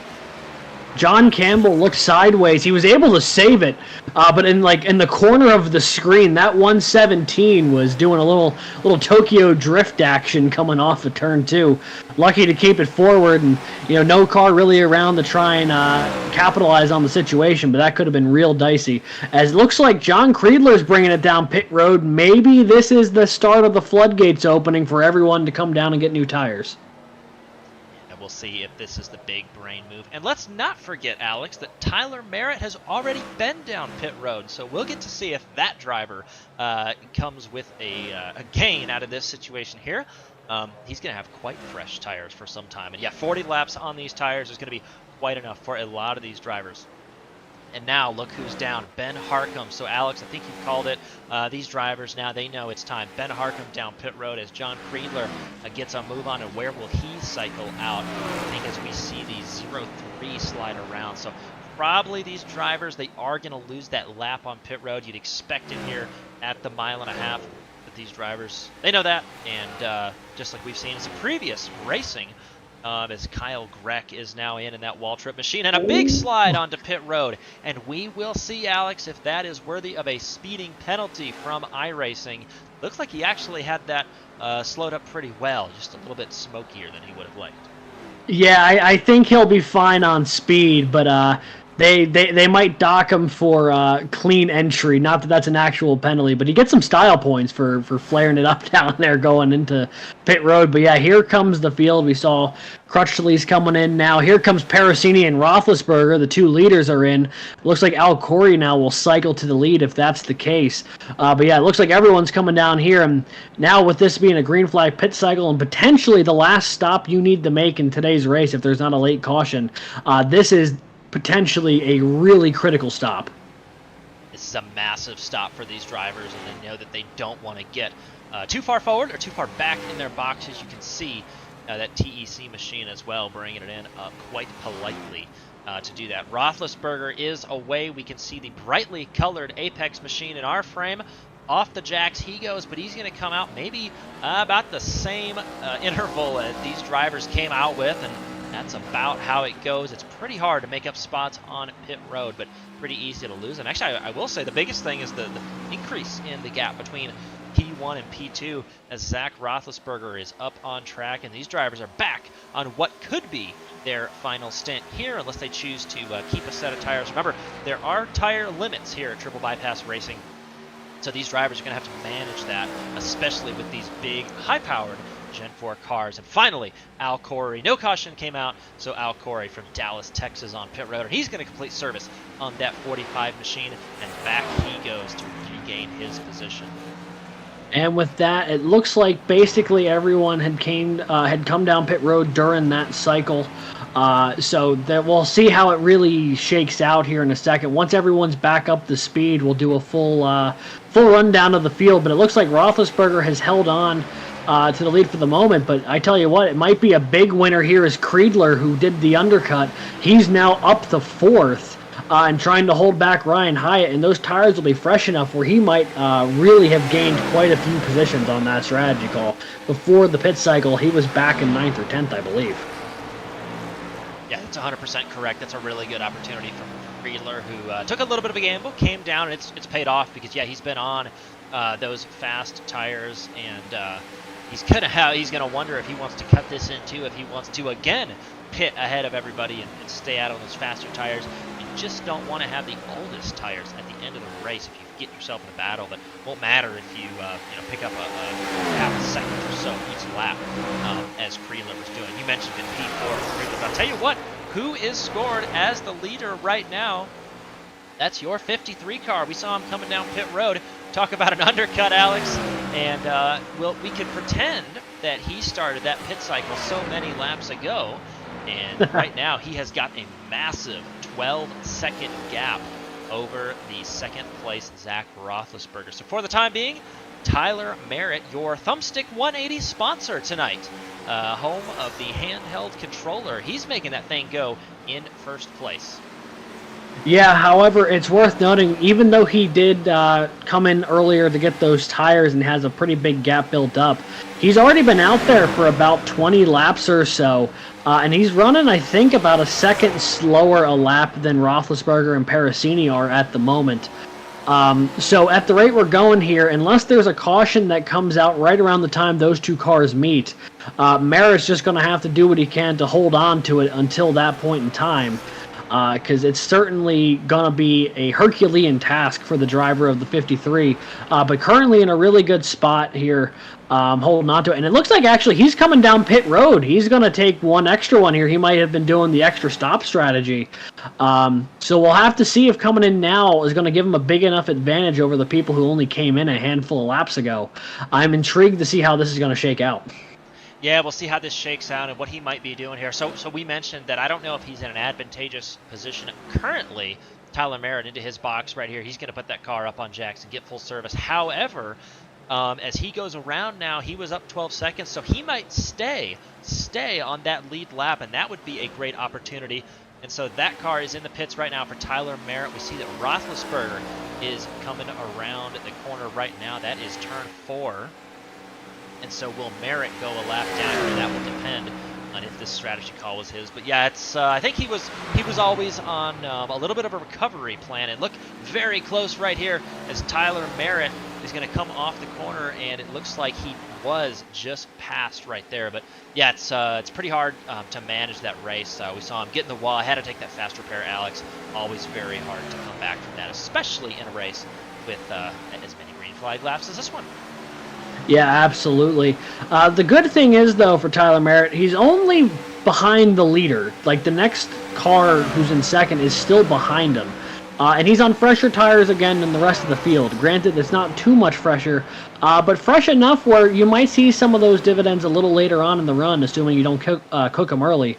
John Campbell looked sideways. He was able to save it, but in the corner of the screen, that 117 was doing a little Tokyo drift action coming off of turn 2. Lucky to keep it forward, and no car really around to try and capitalize on the situation, but that could have been real dicey. As it looks like John Creedler's bringing it down pit road. Maybe this is the start of the floodgates opening for everyone to come down and get new tires. We'll see if this is the big brain move. And let's not forget, Alex, that Tyler Merritt has already been down pit road. So we'll get to see if that driver comes with a gain out of this situation here. He's going to have quite fresh tires for some time. And yeah, 40 laps on these tires is going to be quite enough for a lot of these drivers. And now look who's down, Ben Harcum. So Alex, I think you called it. These drivers now, they know it's time. Ben Harcum down pit road as John Creedler gets a move on, and where will he cycle out? I think as we see these 0-3 slide around. So probably these drivers, they are going to lose that lap on pit road. You'd expect it here at the 1.5 miles. But these drivers, they know that. And just like we've seen in some previous racing, as Kyle Greck is now in that wall trip machine, and a big slide onto pit road. And we will see, Alex, if that is worthy of a speeding penalty from iRacing. Looks like he actually had that slowed up pretty well, just a little bit smokier than he would have liked. Yeah, I think he'll be fine on speed, but they might dock him for clean entry. Not that that's an actual penalty, but he gets some style points for flaring it up down there going into pit road. But yeah, here comes the field. We saw Crutchley's coming in now. Here comes Parasini and Roethlisberger. The two leaders are in. Looks like Al Corey now will cycle to the lead if that's the case. But yeah, it looks like everyone's coming down here. And now with this being a green flag pit cycle and potentially the last stop you need to make in today's race if there's not a late caution, this is potentially a really critical stop. This is a massive stop for these drivers, and they know that they don't want to get too far forward or too far back in their boxes. You can see that TEC machine as well, bringing it in quite politely to do that. Roethlisberger is away. We can see the brightly colored Apex machine in our frame. Off the jacks he goes, but he's going to come out maybe about the same interval as these drivers came out with, and That's about how it goes. It's pretty hard to make up spots on pit road, but pretty easy to lose them. Actually, I will say the biggest thing is the increase in the gap between P1 and P2 as Zach Roethlisberger is up on track, and these drivers are back on what could be their final stint here unless they choose to keep a set of tires. Remember, there are tire limits here at Triple Bypass Racing, so these drivers are going to have to manage that, especially with these big, high-powered Gen 4 cars. And finally, Al Corey. No caution came out, so Al Corey from Dallas, Texas on pit road. And he's going to complete service on that 45 machine, and back he goes to regain his position. And with that, it looks like basically everyone had come down pit road during that cycle. So that we'll see how it really shakes out here in a second. Once everyone's back up to speed, we'll do a full rundown of the field. But it looks like Roethlisberger has held on to the lead for the moment. But I tell you what, it might be a big winner here is Creedler, who did the undercut. He's now up to fourth. And trying to hold back Ryan Hyatt, and those tires will be fresh enough where he might really have gained quite a few positions on that strategy call. Before the pit cycle, he was back in 9th or 10th, I believe. Yeah, that's 100% correct. That's a really good opportunity from Creedler, who took a little bit of a gamble, came down, and it's paid off because, yeah, he's been on those fast tires, and he's gonna wonder if he wants to cut this in too, if he wants to again pit ahead of everybody and stay out on those faster tires. Just don't want to have the oldest tires at the end of the race if you get yourself in a battle. But won't matter if you pick up a half a second or so each lap, as Creedler was doing. You mentioned in P4 Creedler, but I'll tell you what, who is scored as the leader right now? That's your 53 car. We saw him coming down pit road. Talk about an undercut, Alex, and we can pretend that he started that pit cycle so many laps ago. And right now, he has got a massive 12-second gap over the second-place Zach Roethlisberger. So for the time being, Tyler Merritt, your Thumbstick 180 sponsor tonight. Home of the handheld controller. He's making that thing go in first place. Yeah, however, it's worth noting, even though he did come in earlier to get those tires and has a pretty big gap built up, he's already been out there for about 20 laps or so, and he's running, I think, about a second slower a lap than Roethlisberger and Parasini are at the moment. So at the rate we're going here, unless there's a caution that comes out right around the time those two cars meet, Merritt's just going to have to do what he can to hold on to it until that point in time. Because it's certainly going to be a Herculean task for the driver of the 53, but currently in a really good spot here, holding on to it. And it looks like actually he's coming down pit road. He's going to take one extra one here. He might have been doing the extra stop strategy. So we'll have to see if coming in now is going to give him a big enough advantage over the people who only came in a handful of laps ago. I'm intrigued to see how this is going to shake out. Yeah, we'll see how this shakes out and what he might be doing here. So we mentioned that I don't know if he's in an advantageous position currently. Tyler Merritt into his box right here. He's going to put that car up on jacks and get full service. However, as he goes around now, he was up 12 seconds, so he might stay on that lead lap, and that would be a great opportunity. And so that car is in the pits right now for Tyler Merritt. We see that Roethlisberger is coming around the corner right now. That is turn 4. And so will Merritt go a lap down here? That will depend on if this strategy call was his. But yeah, it's I think he was always on a little bit of a recovery plan. And look, very close right here as Tyler Merritt is going to come off the corner, and it looks like he was just passed right there. But yeah, it's pretty hard to manage that race. We saw him get in the wall. I had to take that fast repair, Alex. Always very hard to come back from that, especially in a race with as many green flag laps as this one. Yeah, absolutely. The good thing is, though, for Tyler Merritt, he's only behind the leader. Like, the next car who's in second is still behind him. And he's on fresher tires again than the rest of the field. Granted, it's not too much fresher, but fresh enough where you might see some of those dividends a little later on in the run, assuming you don't cook them early.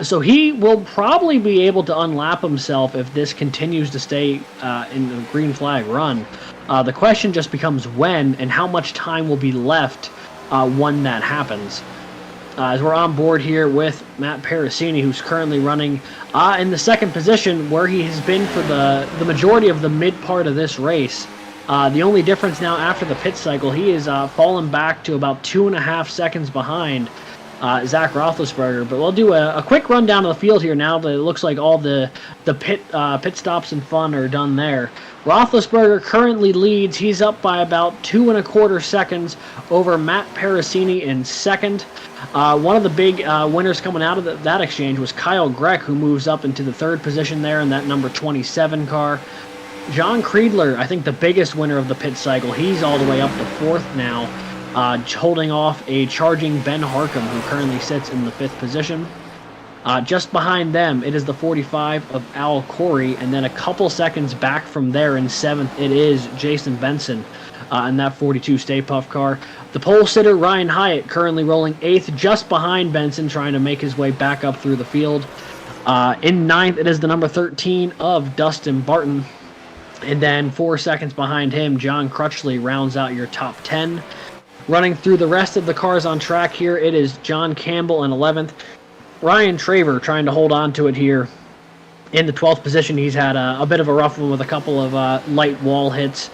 So he will probably be able to unlap himself if this continues to stay in the green flag run. The question just becomes when and how much time will be left when that happens. As we're on board here with Matt Parasini, who's currently running in the second position where he has been for the majority of the mid part of this race. The only difference now after the pit cycle, he is fallen back to about 2.5 seconds behind. Zach Roethlisberger. But we'll do a quick rundown of the field here now that it looks like all the pit stops and fun are done there. Roethlisberger currently leads. He's up by about 2.25 seconds over Matt Parasini in second. One of the big winners coming out of that exchange was Kyle Greck, who moves up into the third position there in that number 27 car. John Creedler, I think the biggest winner of the pit cycle, he's all the way up to fourth now, holding off a charging Ben Harkham, who currently sits in the fifth position. Just behind them, it is the 45 of Al Corey, and then a couple seconds back from there in seventh, it is Jason Benson in that 42 Stay Puft car. The pole sitter, Ryan Hyatt, currently rolling eighth, just behind Benson, trying to make his way back up through the field. In ninth, it is the number 13 of Dustin Barton. And then 4 seconds behind him, John Crutchley rounds out your top 10. Running through the rest of the cars on track here, it is John Campbell in 11th. Ryan Traver trying to hold on to it here in the 12th position. He's had a bit of a rough one with a couple of light wall hits.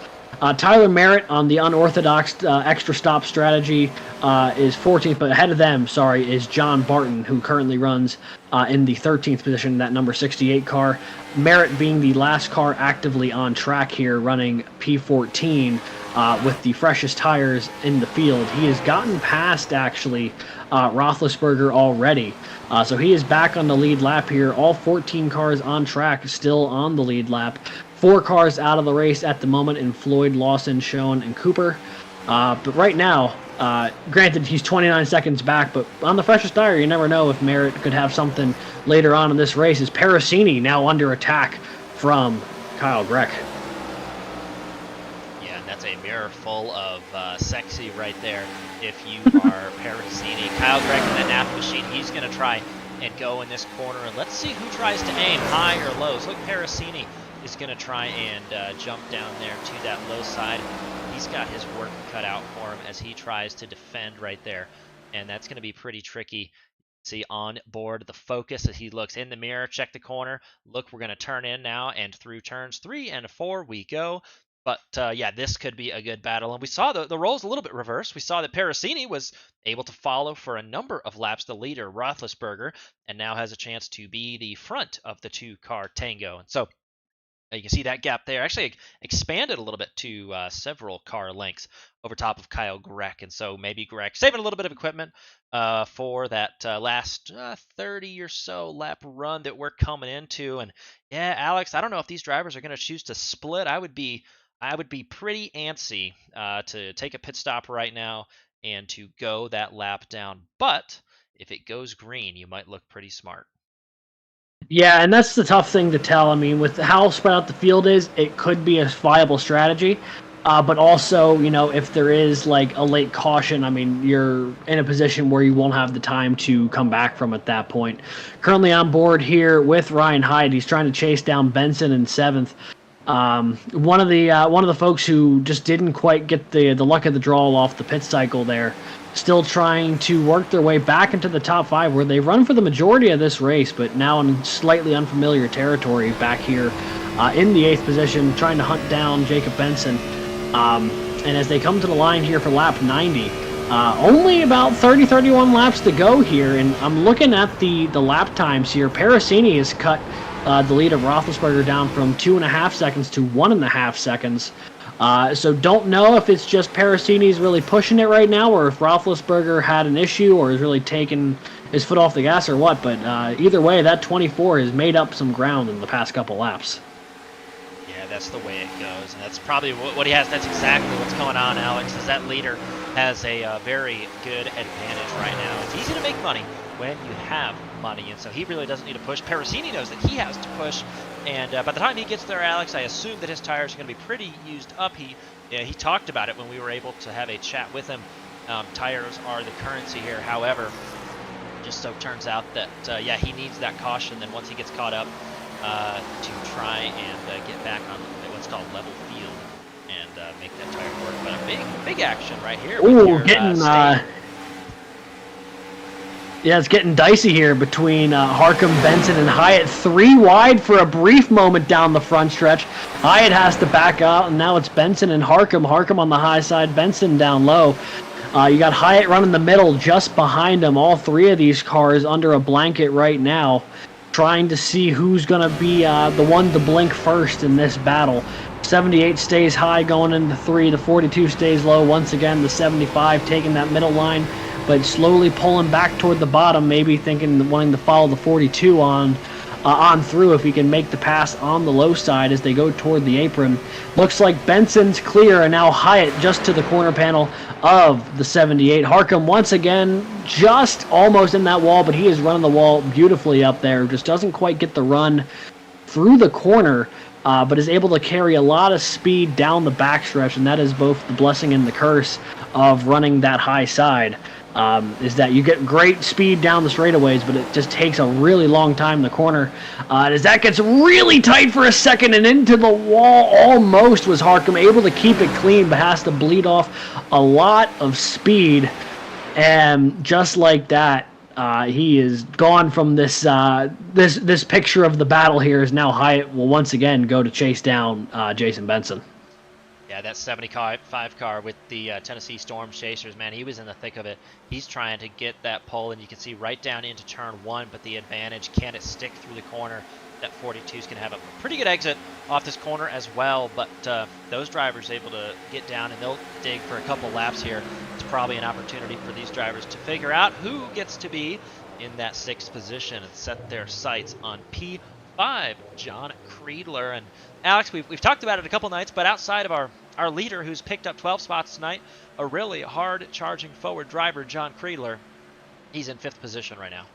Tyler Merritt on the unorthodox extra stop strategy is 14th, but ahead of them, is John Barton, who currently runs in the 13th position, that number 68 car. Merritt being the last car actively on track here, running P14 with the freshest tires in the field. He has gotten past, actually, Roethlisberger already. So he is back on the lead lap here. All 14 cars on track, still on the lead lap. 4 cars out of the race at the moment in Floyd, Lawson, Schoen, and Cooper. But right now, granted, he's 29 seconds back, but on the freshest tire, you never know if Merritt could have something later on in this race. Is Parasini now under attack from Kyle Greck? Yeah, and that's a mirror full of sexy right there. If you are Parasini, Kyle Greck in the nap machine, he's going to try and go in this corner. And let's see who tries to aim high or low. So look, Parasini is going to try and jump down there to that low side. He's got his work cut out for him as he tries to defend right there. And that's going to be pretty tricky. See on board the focus as he looks in the mirror, check the corner. Look, we're going to turn in now, and through turns 3 and 4 we go. But yeah, this could be a good battle. And we saw the roles a little bit reversed. We saw that Parasini was able to follow for a number of laps the leader, Roethlisberger, and now has a chance to be the front of the 2-car tango. And so you can see that gap there actually expanded a little bit to several car lengths over top of Kyle Greck. And so maybe Greck saving a little bit of equipment for that last 30 or so lap run that we're coming into. And yeah, Alex, I don't know if these drivers are going to choose to split. I would be pretty antsy to take a pit stop right now and to go that lap down. But if it goes green, you might look pretty smart. Yeah, and that's the tough thing to tell. I mean, with how spread out the field is, it could be a viable strategy. But also, if there is like a late caution, I mean, you're in a position where you won't have the time to come back from at that point. Currently on board here with Ryan Hyde, he's trying to chase down Benson in 7th. One of the folks who just didn't quite get the luck of the draw off the pit cycle there, still trying to work their way back into the top 5, where they've run for the majority of this race, but now in slightly unfamiliar territory back here in the 8th position, trying to hunt down Jacob Benson. And as they come to the line here for lap 90, only about 31 laps to go here, and I'm looking at the lap times here. Parasini has cut the lead of Roethlisberger down from 2.5 seconds to 1.5 seconds. So don't know if it's just Parasini's really pushing it right now, or if Roethlisberger had an issue or is really taking his foot off the gas or what. But either way, that 24 has made up some ground in the past couple laps. Yeah, that's the way it goes, and that's probably what he has. That's exactly what's going on, Alex, is that leader has a very good advantage right now. It's easy to make money when you have money, and so he really doesn't need to push. Parasini knows that he has to push, and by the time he gets there, Alex, I assume that his tires are going to be pretty used up. He talked about it when we were able to have a chat with him. Tires are the currency here. However, just so turns out that yeah, he needs that caution. Then once he gets caught up, to try and get back on what's called level field and make that tire work. But a big action right here. Ooh, yeah, it's getting dicey here between Harkham, Benson, and Hyatt. 3 wide for a brief moment down the front stretch. Hyatt has to back out, and now it's Benson and Harkham. Harkham on the high side, Benson down low. You got Hyatt running the middle just behind him. All three of these cars under a blanket right now, trying to see who's going to be the one to blink first in this battle. 78 stays high going into 3. The 42 stays low. Once again, the 75 taking that middle line, but slowly pulling back toward the bottom, maybe thinking, wanting to follow the 42 on through if he can make the pass on the low side as they go toward the apron. Looks like Benson's clear, and now Hyatt just to the corner panel of the 78. Harcum once again just almost in that wall, but he is running the wall beautifully up there. Just doesn't quite get the run through the corner, but is able to carry a lot of speed down the backstretch, and that is both the blessing and the curse of running that high side. Is that you get great speed down the straightaways, but it just takes a really long time in the corner. As that gets really tight for a second and into the wall, almost was Harcum able to keep it clean, but has to bleed off a lot of speed. And just like that, he is gone from this this picture of the battle here. Is now Hyatt will once again go to chase down Jason Benson. Yeah, that 75 car with the Tennessee Storm Chasers, man, he was in the thick of it. He's trying to get that pole, and you can see right down into turn 1, but the advantage, can it stick through the corner? That 42 is going to have a pretty good exit off this corner as well, but those drivers able to get down, and they'll dig for a couple laps here. It's probably an opportunity for these drivers to figure out who gets to be in that 6th position and set their sights on P5, John Creedler. And Alex, we've talked about it a couple nights, but outside of our leader who's picked up 12 spots tonight, a really hard-charging forward driver, John Creedler, he's in 5th position right now.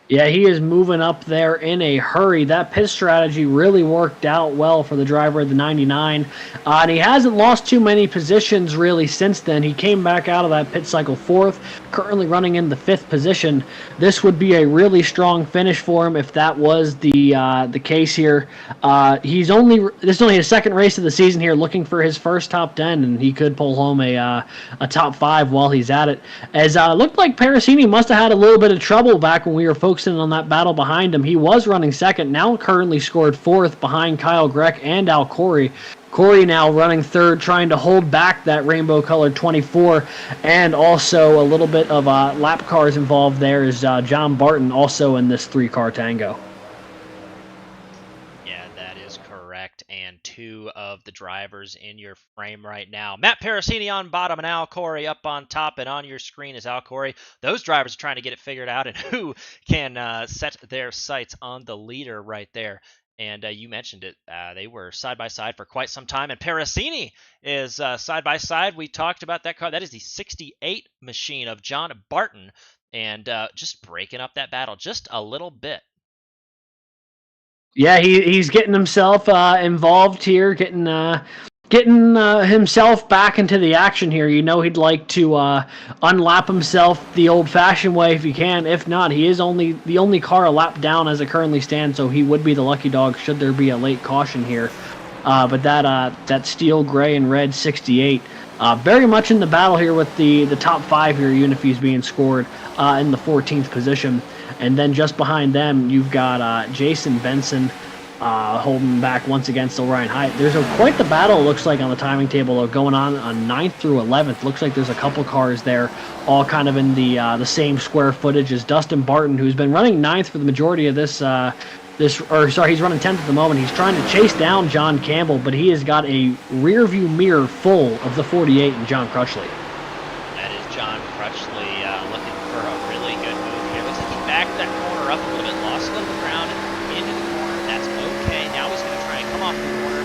Yeah, he is moving up there in a hurry. That pit strategy really worked out well for the driver of the 99. And he hasn't lost too many positions really since then. He came back out of that pit cycle 4th, currently running in the 5th position. This would be a really strong finish for him if that was the case here. This is only his 2nd race of the season here, looking for his first top 10, and he could pull home a top 5 while he's at it. As looked like Parasini must have had a little bit of trouble back when we were focusing on that battle behind him. He was running 2nd, now currently scored 4th behind Kyle Greck and Al Corey. Corey now running 3rd, trying to hold back that rainbow-colored 24, and also a little bit of lap cars involved there is John Barton also in this 3-car tango. And 2 of the drivers in your frame right now. Matt Parasini on bottom and Al Corey up on top, and on your screen is Al Corey. Those drivers are trying to get it figured out and who can set their sights on the leader right there. And you mentioned it. They were side by side for quite some time, and Parasini is side by side. We talked about that car. That is the 68 machine of John Barton, and just breaking up that battle just a little bit. Yeah, he's getting himself involved here, getting himself back into the action here. You know he'd like to unlap himself the old-fashioned way if he can. If not, he is the only car a lap down as it currently stands, so he would be the lucky dog should there be a late caution here. But that steel gray and red 68, very much in the battle here with the top 5 here, even if he's being scored in the 14th position. And then just behind them, you've got Jason Benson holding back once again, still Ryan Hyatt. There's quite the battle, it looks like, on the timing table going on 9th through 11th. Looks like there's a couple cars there, all kind of in the same square footage as Dustin Barton, who's been running 9th for the majority of this. He's running 10th at the moment. He's trying to chase down John Campbell, but he has got a rear view mirror full of the 48 and John Crutchley. That is John Crutchley looking for a really good move here. Looks like he backed that corner up a little bit, lost a little bit of ground into the corner. That's okay. Now he's going to try and come off the corner,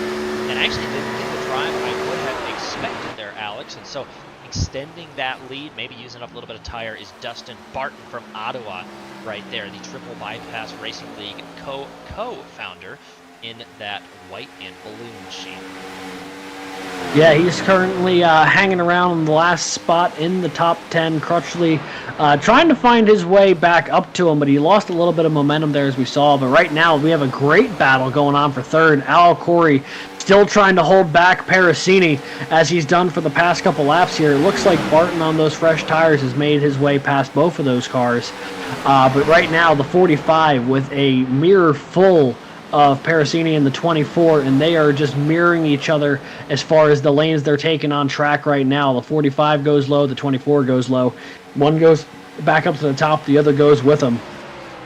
and actually didn't get the drive I would have expected there, Alex. And so extending that lead, maybe using up a little bit of tire, is Dustin Barton from Ottawa right there, the Triple Bypass Racing League co-founder in that white and blue machine. Yeah, he's currently hanging around in the last spot in the top 10. Crutchley trying to find his way back up to him, but he lost a little bit of momentum there as we saw. But right now we have a great battle going on for 3rd. Al Corey still trying to hold back Parasini as he's done for the past couple laps here. It looks like Barton on those fresh tires has made his way past both of those cars. But right now the 45 with a mirror full of Parasini and the 24, and they are just mirroring each other as far as the lanes they're taking on track right now. The 45 goes low, the 24 goes low. One goes back up to the top, the other goes with them.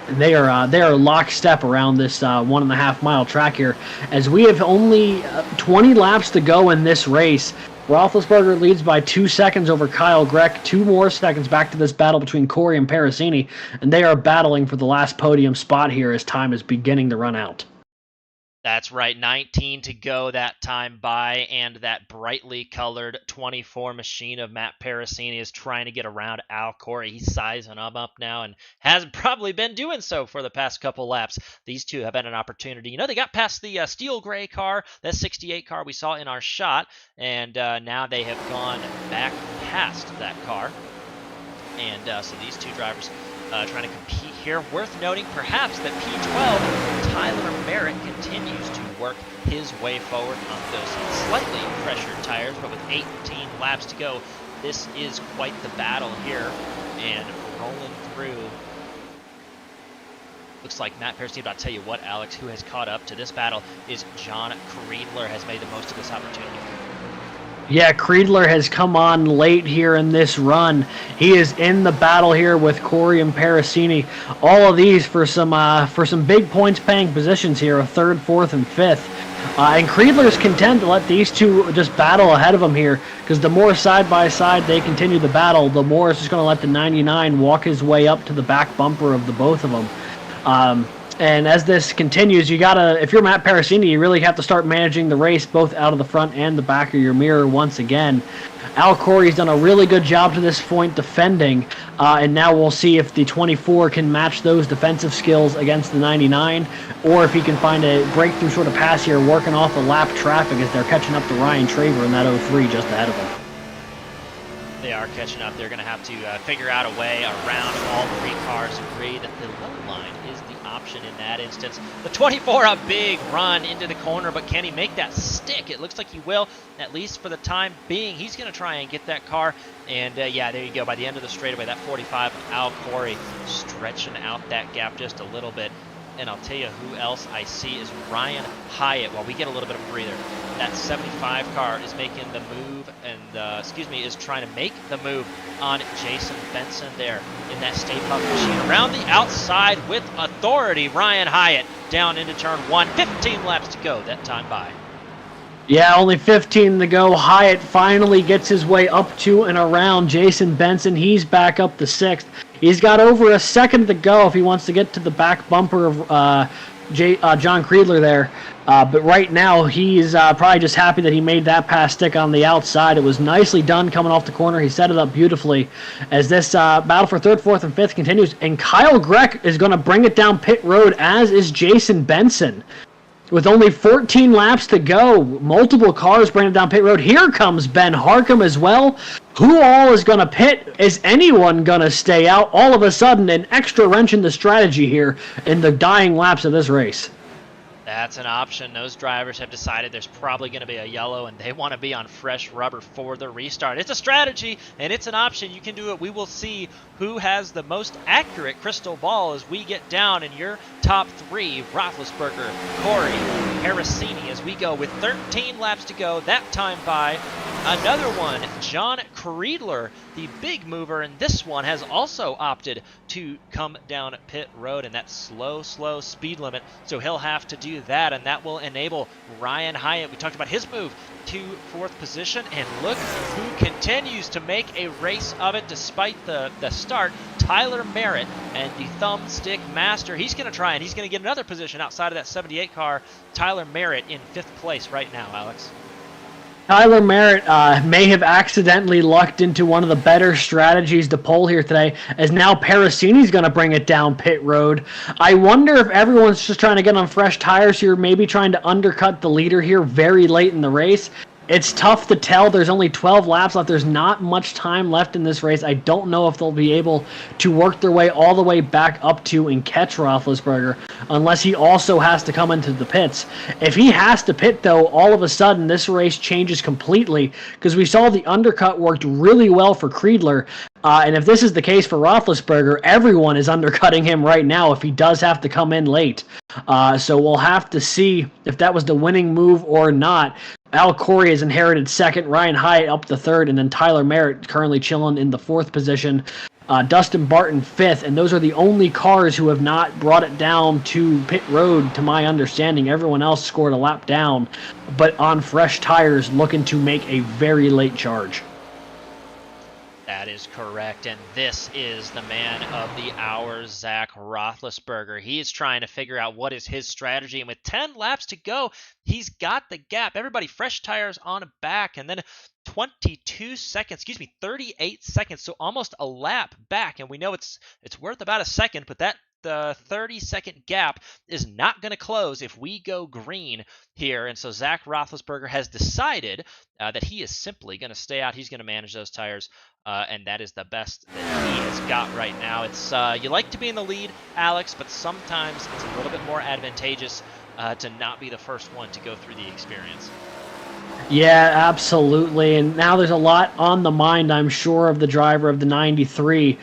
And they are lockstep around this 1.5 mile track here, as we have only 20 laps to go in this race. Roethlisberger leads by 2 seconds over Kyle Greck, 2 more seconds back to this battle between Corey and Parasini, and they are battling for the last podium spot here as time is beginning to run out. That's right, 19 to go that time by, and that brightly colored 24 machine of Matt Parasini is trying to get around Al Corey. He's sizing him up now and has probably been doing so for the past couple laps. These two have had an opportunity. You know, they got past the steel gray car, that 68 car we saw in our shot, and now they have gone back past that car. And so these two drivers trying to compete here. Worth noting, perhaps, that P12, Tyler Merritt, continues to work his way forward on those slightly pressured tires, but with 18 laps to go, this is quite the battle here, and rolling through. Looks like Matt Parasini, but I'll tell you what, Alex, who has caught up to this battle is John Creedler, has made the most of this opportunity. Yeah, Creedler has come on late here in this run. He is in the battle here with Corey and Parasini. All of these for some big points-paying positions here, a 3rd, 4th, and 5th. And Creedler's content to let these two just battle ahead of him here, because the more side-by-side they continue the battle, the more it's just going to let the 99 walk his way up to the back bumper of the both of them. And as this continues, you gotta, if you're Matt Parasini, you really have to start managing the race both out of the front and the back of your mirror once again. Al Corey's done a really good job to this point defending, and now we'll see if the 24 can match those defensive skills against the 99, or if he can find a breakthrough sort of pass here, working off the lap traffic as they're catching up to Ryan Traver in that 03 just ahead of him. They are catching up. They're going to have to figure out a way around all 3 cars. Agree that the low line is the option in that instance. The 24, a big run into the corner, but can he make that stick? It looks like he will, at least for the time being. He's going to try and get that car, and yeah, there you go. By the end of the straightaway, that 45, Al Corey stretching out that gap just a little bit. And I'll tell you who else I see is Ryan Hyatt. While we get a little bit of a breather, that 75 car is making the move, and is trying to make the move on Jason Benson there in that Stay Puft machine. Around the outside with authority, Ryan Hyatt down into turn 1. 15 laps to go that time by. Yeah, only 15 to go. Hyatt finally gets his way up to and around Jason Benson. He's back up to 6th. He's got over a second to go if he wants to get to the back bumper of John Creedler there. But right now, he's probably just happy that he made that pass stick on the outside. It was nicely done coming off the corner. He set it up beautifully as this battle for 3rd, 4th, and 5th continues. And Kyle Greck is going to bring it down pit road, as is Jason Benson. With only 14 laps to go, multiple cars bringing it down pit road. Here comes Ben Harcum as well. Who all is going to pit? Is anyone going to stay out? All of a sudden, an extra wrench in the strategy here in the dying laps of this race. That's an option. Those drivers have decided there's probably going to be a yellow, and they want to be on fresh rubber for the restart. It's a strategy, and it's an option. You can do it. We will see who has the most accurate crystal ball as we get down in your top 3. Roethlisberger, Corey, Parasini, as we go with 13 laps to go. That time by another one, John Creedler, the big mover, and this one has also opted to come down pit road in that slow speed limit. So he'll have to do that, and that will enable Ryan Hyatt. We talked about his move to 4th position, and look who continues to make a race of it despite the start. Tyler Merritt, and the thumbstick master. He's going to try, and he's going to get another position outside of that 78 car. Tyler Merritt in 5th place right now, Alex. Tyler Merritt may have accidentally lucked into one of the better strategies to pull here today, as now Parasini's going to bring it down pit road. I wonder if everyone's just trying to get on fresh tires here, maybe trying to undercut the leader here very late in the race. It's tough to tell. There's only 12 laps left. There's not much time left in this race. I don't know if they'll be able to work their way all the way back up to and catch Roethlisberger unless he also has to come into the pits. If he has to pit, though, all of a sudden this race changes completely, because we saw the undercut worked really well for Creedler. And if this is the case for Roethlisberger, everyone is undercutting him right now if he does have to come in late. So we'll have to see if that was the winning move or not. Al Corey has inherited second, Ryan Hyatt up to third, and then Tyler Merritt currently chilling in the fourth position. Dustin Barton fifth, and those are the only cars who have not brought it down to pit road, to my understanding. Everyone else scored a lap down, but on fresh tires, looking to make a very late charge. That is correct, and this is the man of the hour, Zach Roethlisberger. He is trying to figure out what is his strategy, and with 10 laps to go, he's got the gap. Everybody, fresh tires on a back, and then 38 seconds, so almost a lap back, and we know it's worth about a second, but that the 30-second gap is not going to close if we go green here. And so Zach Roethlisberger has decided that he is simply going to stay out. He's going to manage those tires, and that is the best that he has got right now. It's you like to be in the lead, Alex, but sometimes it's a little bit more advantageous to not be the first one to go through the experience. Yeah, absolutely. And now there's a lot on the mind, I'm sure, of the driver of the 93,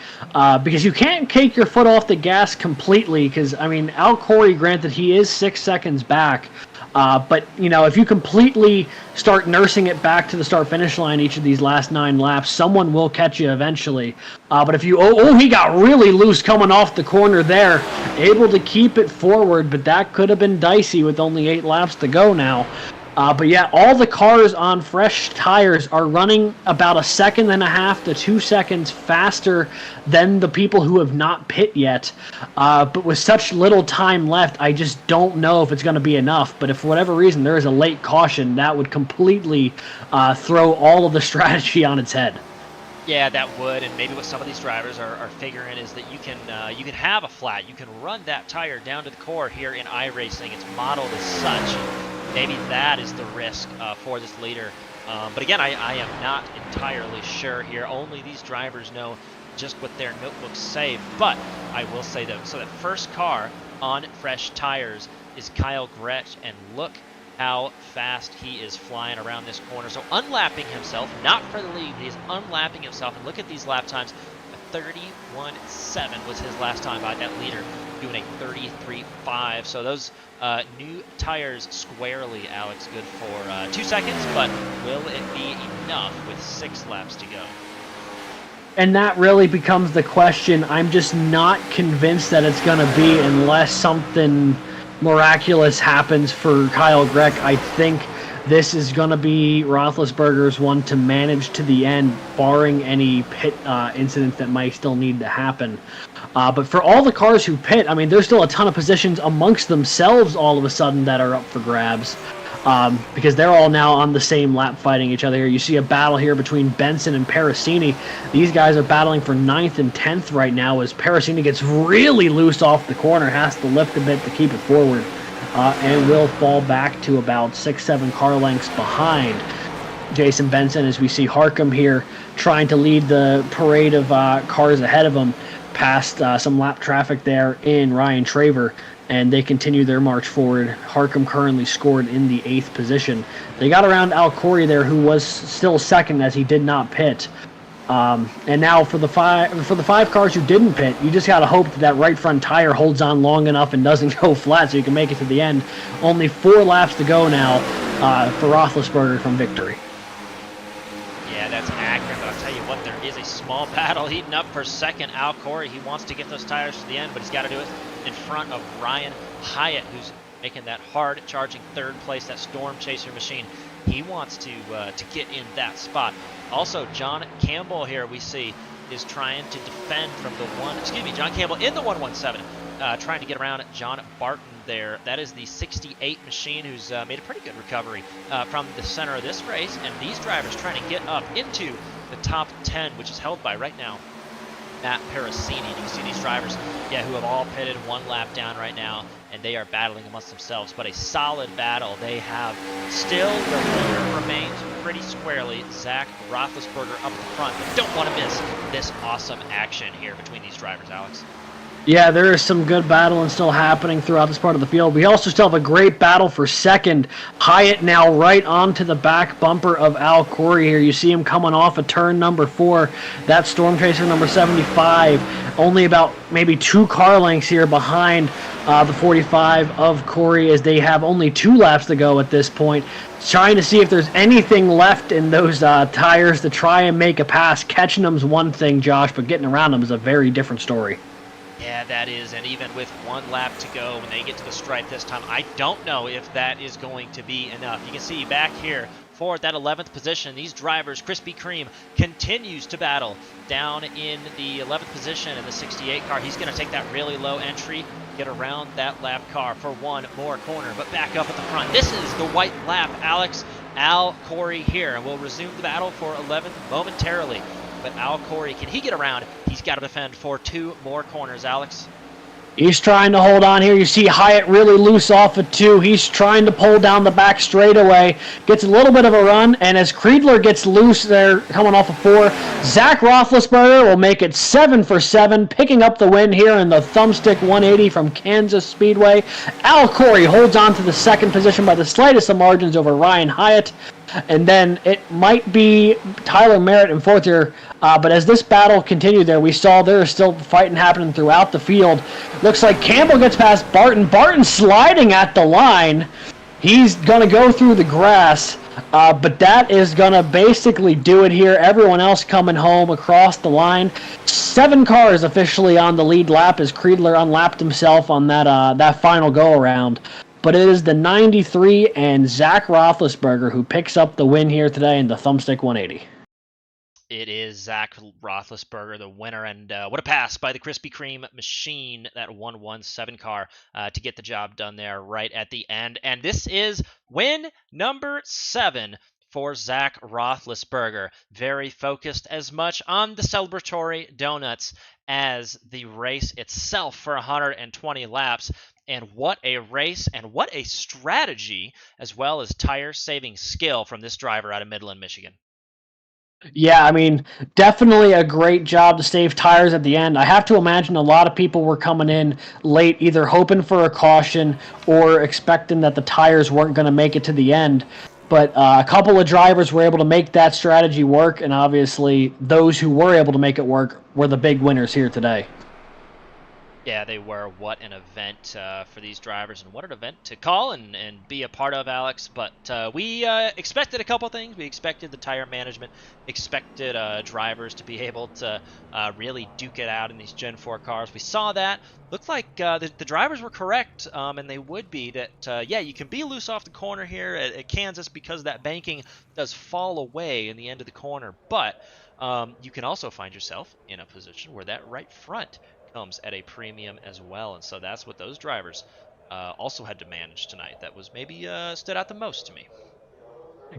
because you can't take your foot off the gas completely. Because, I mean, Al Corey, granted, he is 6 seconds back. But, you know, if you completely start nursing it back to the start-finish line each of these last 9 laps, someone will catch you eventually. But if you, he got really loose coming off the corner there, able to keep it forward, but that could have been dicey with only 8 laps to go now. But yeah, all the cars on fresh tires are running about 1.5 seconds to 2 seconds faster than the people who have not pit yet. But with such little time left, I just don't know if it's going to be enough. But if for whatever reason there is a late caution, that would completely throw all of the strategy on its head. Yeah, that would, and maybe what some of these drivers are figuring is that you can have a flat, you can run that tire down to the core here in iRacing. It's modeled as such. Maybe that is the risk for this leader. But again, I am not entirely sure here. Only these drivers know just what their notebooks say. But I will say though, so that first car on fresh tires is Kyle Gretsch, and look how fast he is flying around this corner. So unlapping himself, not for the lead, but he's unlapping himself. And look at these lap times. 31.7 was his last time by that leader, doing a 33.5. So those new tires squarely, Alex, good for 2 seconds, but will it be enough with 6 laps to go? And that really becomes the question. I'm just not convinced that it's going to be unless something miraculous happens for Kyle Gretsch. I think this is going to be Roethlisberger's one to manage to the end, barring any pit incidents that might still need to happen. But for all the cars who pit, I mean, there's still a ton of positions amongst themselves all of a sudden that are up for grabs, because they're all now on the same lap fighting each other here. You see a battle here between Benson and Parasini. These guys are battling for 9th and 10th right now as Parasini gets really loose off the corner, has to lift a bit to keep it forward. And will fall back to about 6-7 car lengths behind Jason Benson, as we see Harcum here trying to lead the parade of cars ahead of him past some lap traffic there in Ryan Traver, and they continue their march forward. Harcum currently scored in the 8th position. They got around Al Corey there, who was still second as he did not pit. And now for the five cars who didn't pit, you just got to hope that right front tire holds on long enough and doesn't go flat so you can make it to the end. Only 4 laps to go now for Roethlisberger from victory. Yeah, that's accurate, but I'll tell you what, there is a small battle heating up for second. Al Corey, he wants to get those tires to the end, but he's got to do it in front of Ryan Hyatt, who's making that hard charging 3rd place, that Storm Chaser machine. He wants to get in that spot. Also, John Campbell here we see is trying to defend from the John Campbell in the 117, trying to get around John Barton there. That is the 68 machine who's made a pretty good recovery from the center of this race, and these drivers trying to get up into the top 10, which is held by right now Matt Parasini. You can see these drivers, who have all pitted 1 lap down right now, and they are battling amongst themselves, but a solid battle. They have still, the leader remains pretty squarely, Zach Roethlisberger up the front, but don't want to miss this awesome action here between these drivers, Alex. Yeah, there is some good battling still happening throughout this part of the field. We also still have a great battle for second. Hyatt now right onto the back bumper of Al Corey here. You see him coming off of turn number 4. That Storm Chaser number 75. Only about maybe 2 car lengths here behind the 45 of Corey, as they have only 2 laps to go at this point. Trying to see if there's anything left in those tires to try and make a pass. Catching them's one thing, Josh, but getting around them is a very different story. Yeah, that is, and even with 1 lap to go when they get to the stripe this time, I don't know if that is going to be enough. You can see back here for that 11th position, these drivers, Krispy Kreme continues to battle down in the 11th position in the 68 car. He's going to take that really low entry, get around that lap car for 1 more corner, but back up at the front. This is the white lap, Alex. Al Corey here, and we'll resume the battle for 11th momentarily. But Al Corey, can he get around? He's got to defend for 2 more corners, Alex. He's trying to hold on here. You see Hyatt really loose off of 2. He's trying to pull down the back straightaway. Gets a little bit of a run, and as Creedler gets loose there, coming off of 4, Zach Roethlisberger will make it 7 for 7, picking up the win here in the Thumbstick 180 from Kansas Speedway. Al Corey holds on to the second position by the slightest of margins over Ryan Hyatt. And then it might be Tyler Merritt in 4th here. But as this battle continued there, we saw there is still fighting happening throughout the field. Looks like Campbell gets past Barton. Barton sliding at the line. He's going to go through the grass. But that is going to basically do it here. Everyone else coming home across the line. 7 cars officially on the lead lap as Creedler unlapped himself on that final go-around. But it is the 93 and Zach Roethlisberger who picks up the win here today in the Thumbstick 180. It is Zach Roethlisberger, the winner, and what a pass by the Krispy Kreme machine, that 117 car, to get the job done there right at the end. And this is win number 7 for Zach Roethlisberger. Very focused as much on the celebratory donuts as the race itself for 120 laps. And what a race and what a strategy, as well as tire-saving skill from this driver out of Midland, Michigan. Yeah, I mean, definitely a great job to save tires at the end. I have to imagine a lot of people were coming in late, either hoping for a caution or expecting that the tires weren't going to make it to the end. But a couple of drivers were able to make that strategy work, and obviously those who were able to make it work were the big winners here today. Yeah, they were. What an event for these drivers, and what an event to call and be a part of, Alex. But we expected a couple things. We expected the tire management, expected drivers to be able to really duke it out in these Gen 4 cars. We saw that. Looked like the drivers were correct, and they would be, that, yeah, you can be loose off the corner here at Kansas because that banking does fall away in the end of the corner. But you can also find yourself in a position where that right front comes at a premium as well, and so that's what those drivers also had to manage tonight. That was maybe stood out the most to me.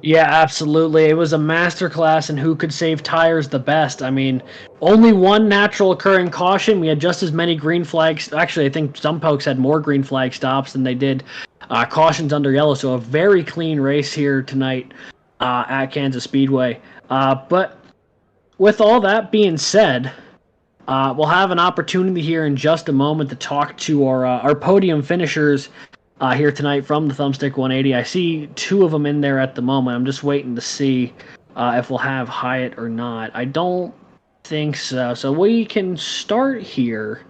Yeah, absolutely. It was a masterclass in who could save tires the best. I mean, only 1 natural occurring caution. We had just as many green flags. Actually, I think some folks had more green flag stops than they did cautions under yellow. So a very clean race here tonight at Kansas Speedway. But with all that being said, we'll have an opportunity here in just a moment to talk to our podium finishers here tonight from the Thumbstick 180. I see 2 of them in there at the moment. I'm just waiting to see if we'll have Hyatt or not. I don't think so. So we can start here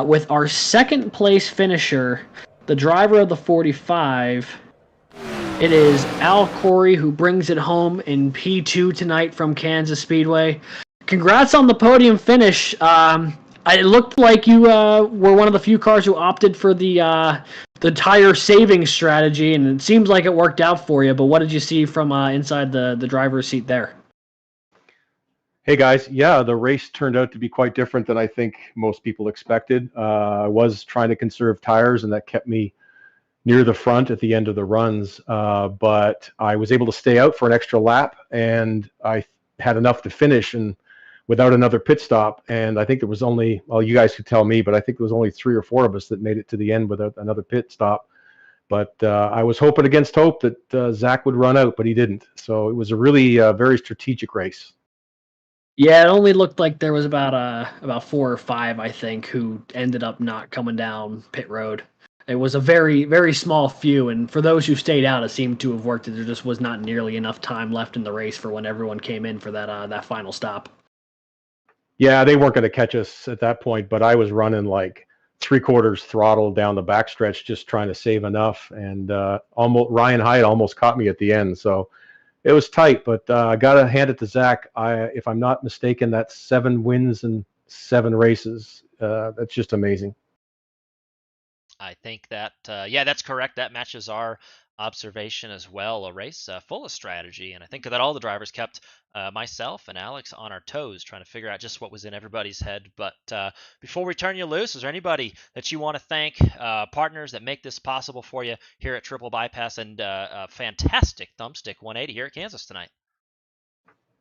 with our second place finisher, the driver of the 45. It is Al Corey who brings it home in P2 tonight from Kansas Speedway. Congrats on the podium finish. It looked like you were one of the few cars who opted for the tire saving strategy, and it seems like it worked out for you. But what did you see from inside the driver's seat there? Hey guys, yeah, the race turned out to be quite different than I think most people expected. I was trying to conserve tires, and that kept me near the front at the end of the runs, but I was able to stay out for an extra lap, and I had enough to finish and without another pit stop. And I think there was only, well, you guys could tell me, but I think there was only 3 or 4 of us that made it to the end without another pit stop. But I was hoping against hope that Zach would run out, but he didn't. So it was a really very strategic race. Yeah, it only looked like there was about 4 or 5, I think, who ended up not coming down pit road. It was a very small few, and for those who stayed out, it seemed to have worked. There just was not nearly enough time left in the race for when everyone came in for that final stop. Yeah, they weren't going to catch us at that point, but I was running like 3/4 throttle down the backstretch, just trying to save enough. And almost Ryan Hyatt almost caught me at the end, so it was tight. But I got to hand it to Zach. If I'm not mistaken, that's 7 wins and 7 races. That's just amazing. I think that, yeah, that's correct. That matches our observation as well. A race full of strategy. And I think that all the drivers kept myself and Alex on our toes trying to figure out just what was in everybody's head. But before we turn you loose, is there anybody that you want to thank, partners that make this possible for you here at Triple Bypass, and a fantastic thumbstick 180 here at Kansas tonight?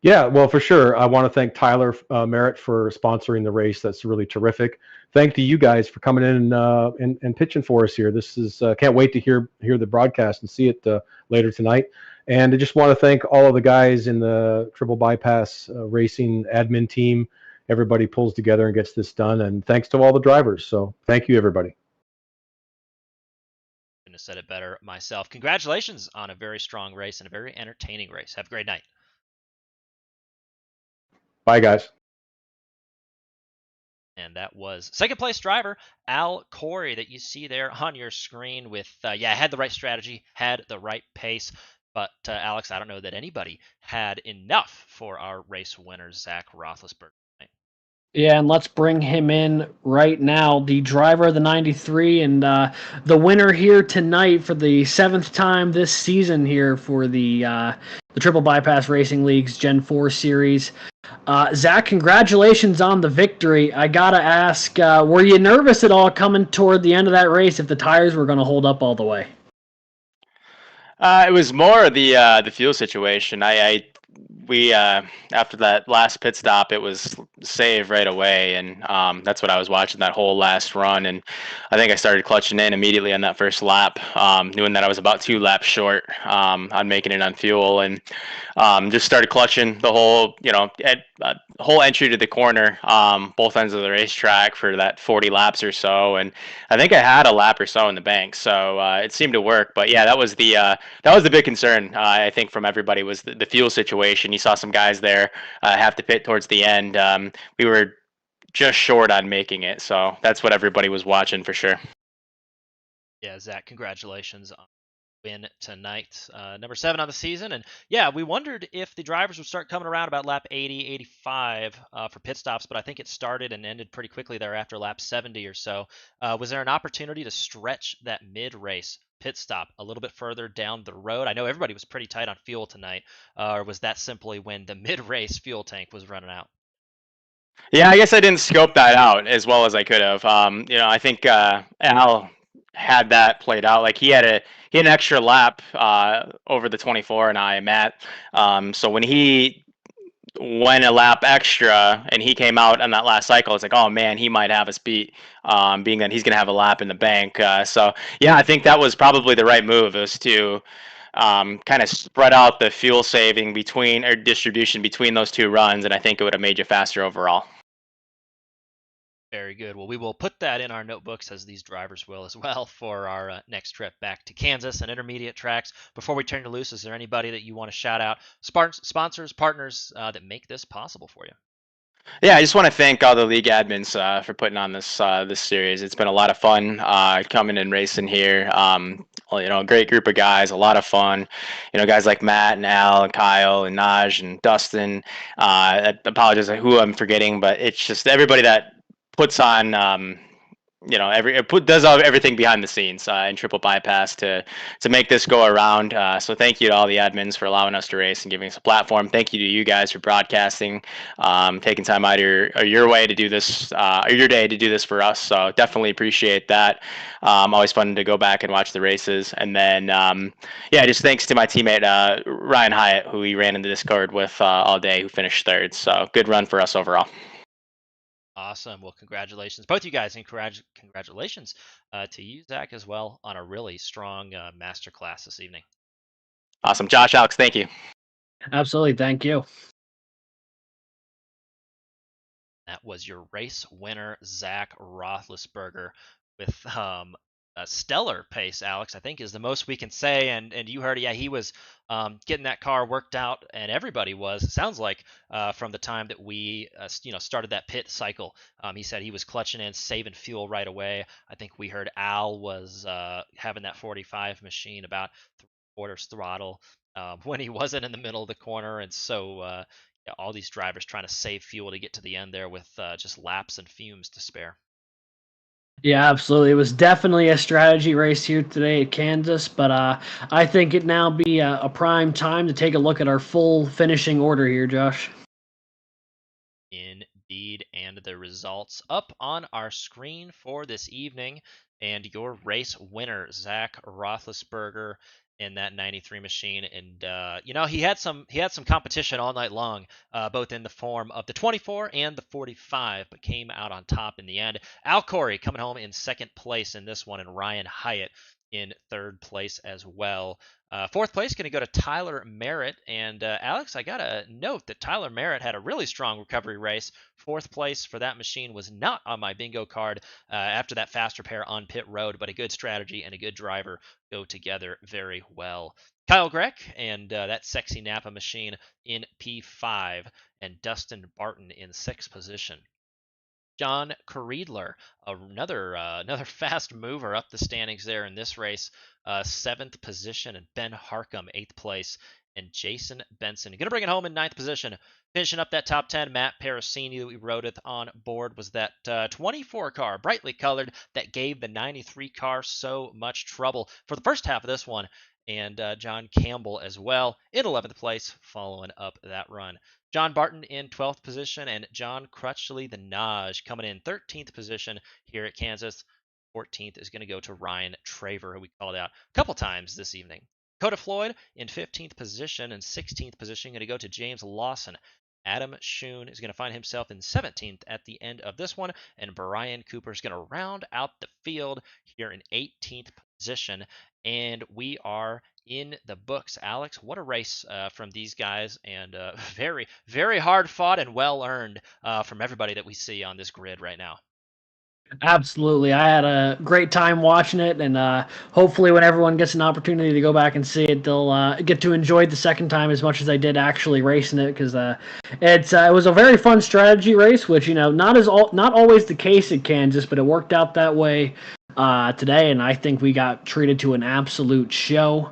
Yeah, well, for sure. I want to thank Tyler Merritt for sponsoring the race. That's really terrific. Thank to you guys for coming in and pitching for us here. This is can't wait to hear the broadcast and see it later tonight. And I just want to thank all of the guys in the Triple Bypass Racing admin team. Everybody pulls together and gets this done. And thanks to all the drivers. So thank you, everybody. Couldn't have said it better myself. Congratulations on a very strong race and a very entertaining race. Have a great night. Bye, guys. And that was second place driver Al Corey that you see there on your screen with, had the right strategy, had the right pace. But Alex, I don't know that anybody had enough for our race winner, Zach Roethlisberger. Yeah, and let's bring him in right now. The driver of the 93 and the winner here tonight for the 7th time this season here for the Triple Bypass Racing League's Gen 4 series. Zach, congratulations on the victory. I gotta ask, were you nervous at all coming toward the end of that race if the tires were going to hold up all the way? It was more the fuel situation. We after that last pit stop, it was save right away, and that's what I was watching that whole last run. And I think I started clutching in immediately on that first lap, knowing that I was about 2 laps short on making it on fuel, and just started clutching the whole, whole entry to the corner, both ends of the racetrack for that 40 laps or so. And I think I had a lap or so in the bank, so it seemed to work. But yeah, that was the big concern, I think, from everybody, was the fuel situation. You saw some guys there have to pit towards the end. We were just short on making it, so that's what everybody was watching for sure. Yeah, Zach, congratulations on win tonight, number 7 on the season. And yeah, we wondered if the drivers would start coming around about lap 80, 85 for pit stops, but I think it started and ended pretty quickly there after lap 70 or so. Was there an opportunity to stretch that mid-race pit stop a little bit further down the road? I know everybody was pretty tight on fuel tonight, or was that simply when the mid-race fuel tank was running out? Yeah, I guess I didn't scope that out as well as I could have. I think Al had that played out. Like he had an extra lap over the 24, and I am at. So when he went a lap extra and he came out on that last cycle, it's like, oh man, he might have us beat, being that he's going to have a lap in the bank. So yeah, I think that was probably the right move, is to kind of spread out the fuel saving between, or distribution between, those 2 runs, and I think it would have made you faster overall. Very good. Well, we will put that in our notebooks, as these drivers will as well, for our next trip back to Kansas and intermediate tracks. Before we turn you loose, is there anybody that you want to shout out, sponsors, partners that make this possible for you? Yeah, I just want to thank all the league admins for putting on this series. It's been a lot of fun coming and racing here. A great group of guys, a lot of fun. Guys like Matt and Al and Kyle and Naj and Dustin. I apologize who I'm forgetting, but it's just everybody that puts on. Does everything behind the scenes in Triple Bypass to make this go around. So thank you to all the admins for allowing us to race and giving us a platform. Thank you to you guys for broadcasting, taking time out of your way to do this, or your day to do this for us. So definitely appreciate that. Always fun to go back and watch the races. And then, just thanks to my teammate Ryan Hyatt, who we ran in the Discord with all day, who finished 3rd. So good run for us overall. Awesome. Well, congratulations, both you guys, and congratulations to you, Zach, as well, on a really strong masterclass this evening. Awesome. Josh, Alex, thank you. Absolutely. Thank you. That was your race winner, Zach Roethlisberger, with a stellar pace. Alex, I think, is the most we can say. And you heard, yeah, he was getting that car worked out, and everybody was. It sounds like from the time that we started that pit cycle. He said he was clutching in, saving fuel right away. I think we heard Al was having that 45 machine about 3/4 throttle when he wasn't in the middle of the corner, and so. Yeah, all these drivers trying to save fuel to get to the end there with just laps and fumes to spare. Yeah, absolutely. It was definitely a strategy race here today at Kansas, but I think it now be a prime time to take a look at our full finishing order here, Josh. Indeed, and the results up on our screen for this evening, and your race winner, Zach Roethlisberger, in that 93 machine. And he had some competition all night long, both in the form of the 24 and the 45, but came out on top in the end. Al Corey coming home in second place in this one, and Ryan Hyatt in third place as well. Fourth place going to go to Tyler Merritt. And Alex, I got to note that Tyler Merritt had a really strong recovery race. Fourth place for that machine was not on my bingo card after that fast repair on pit road, but a good strategy and a good driver go together very well. Kyle Greck and that sexy Napa machine in P5, and Dustin Barton in sixth position. John Creedler, another fast mover up the standings there in this race, seventh position, and Ben Harcum, eighth place, and Jason Benson going to bring it home in ninth position. Finishing up that top 10, Matt Parasini that we rode it on board was that 24 car, brightly colored, that gave the 93 car so much trouble for the first half of this one. And John Campbell as well in 11th place, following up that run. John Barton in 12th position, and John Crutchley, the Naj, coming in 13th position here at Kansas. 14th is going to go to Ryan Traver, who we called out a couple times this evening. Coda Floyd in 15th position, and 16th position going to go to James Lawson. Adam Schoon is going to find himself in 17th at the end of this one, and Brian Cooper is going to round out the field here in 18th position. And we are in the books. Alex, what a race from these guys, and very, very hard fought and well earned from everybody that we see on this grid right now. Absolutely. I had a great time watching it, and hopefully when everyone gets an opportunity to go back and see it, they'll get to enjoy it the second time as much as I did actually racing it, because it was a very fun strategy race, which, not always the case at Kansas, but it worked out that way today, and I think we got treated to an absolute show.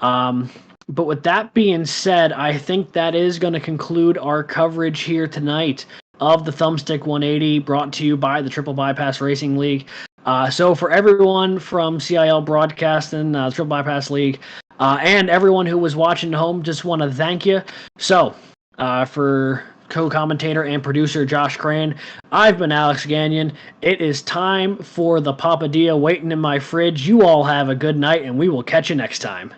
But with that being said, I think that is going to conclude our coverage here tonight of the Thumbstick 180, brought to you by the Triple Bypass Racing League. So for everyone from CIL Broadcasting, Triple Bypass League, and everyone who was watching at home, just want to thank you. So for co-commentator and producer Josh Crane, I've been Alex Gagnon. It is time for the Papadilla waiting in my fridge. You all have a good night, and we will catch you next time.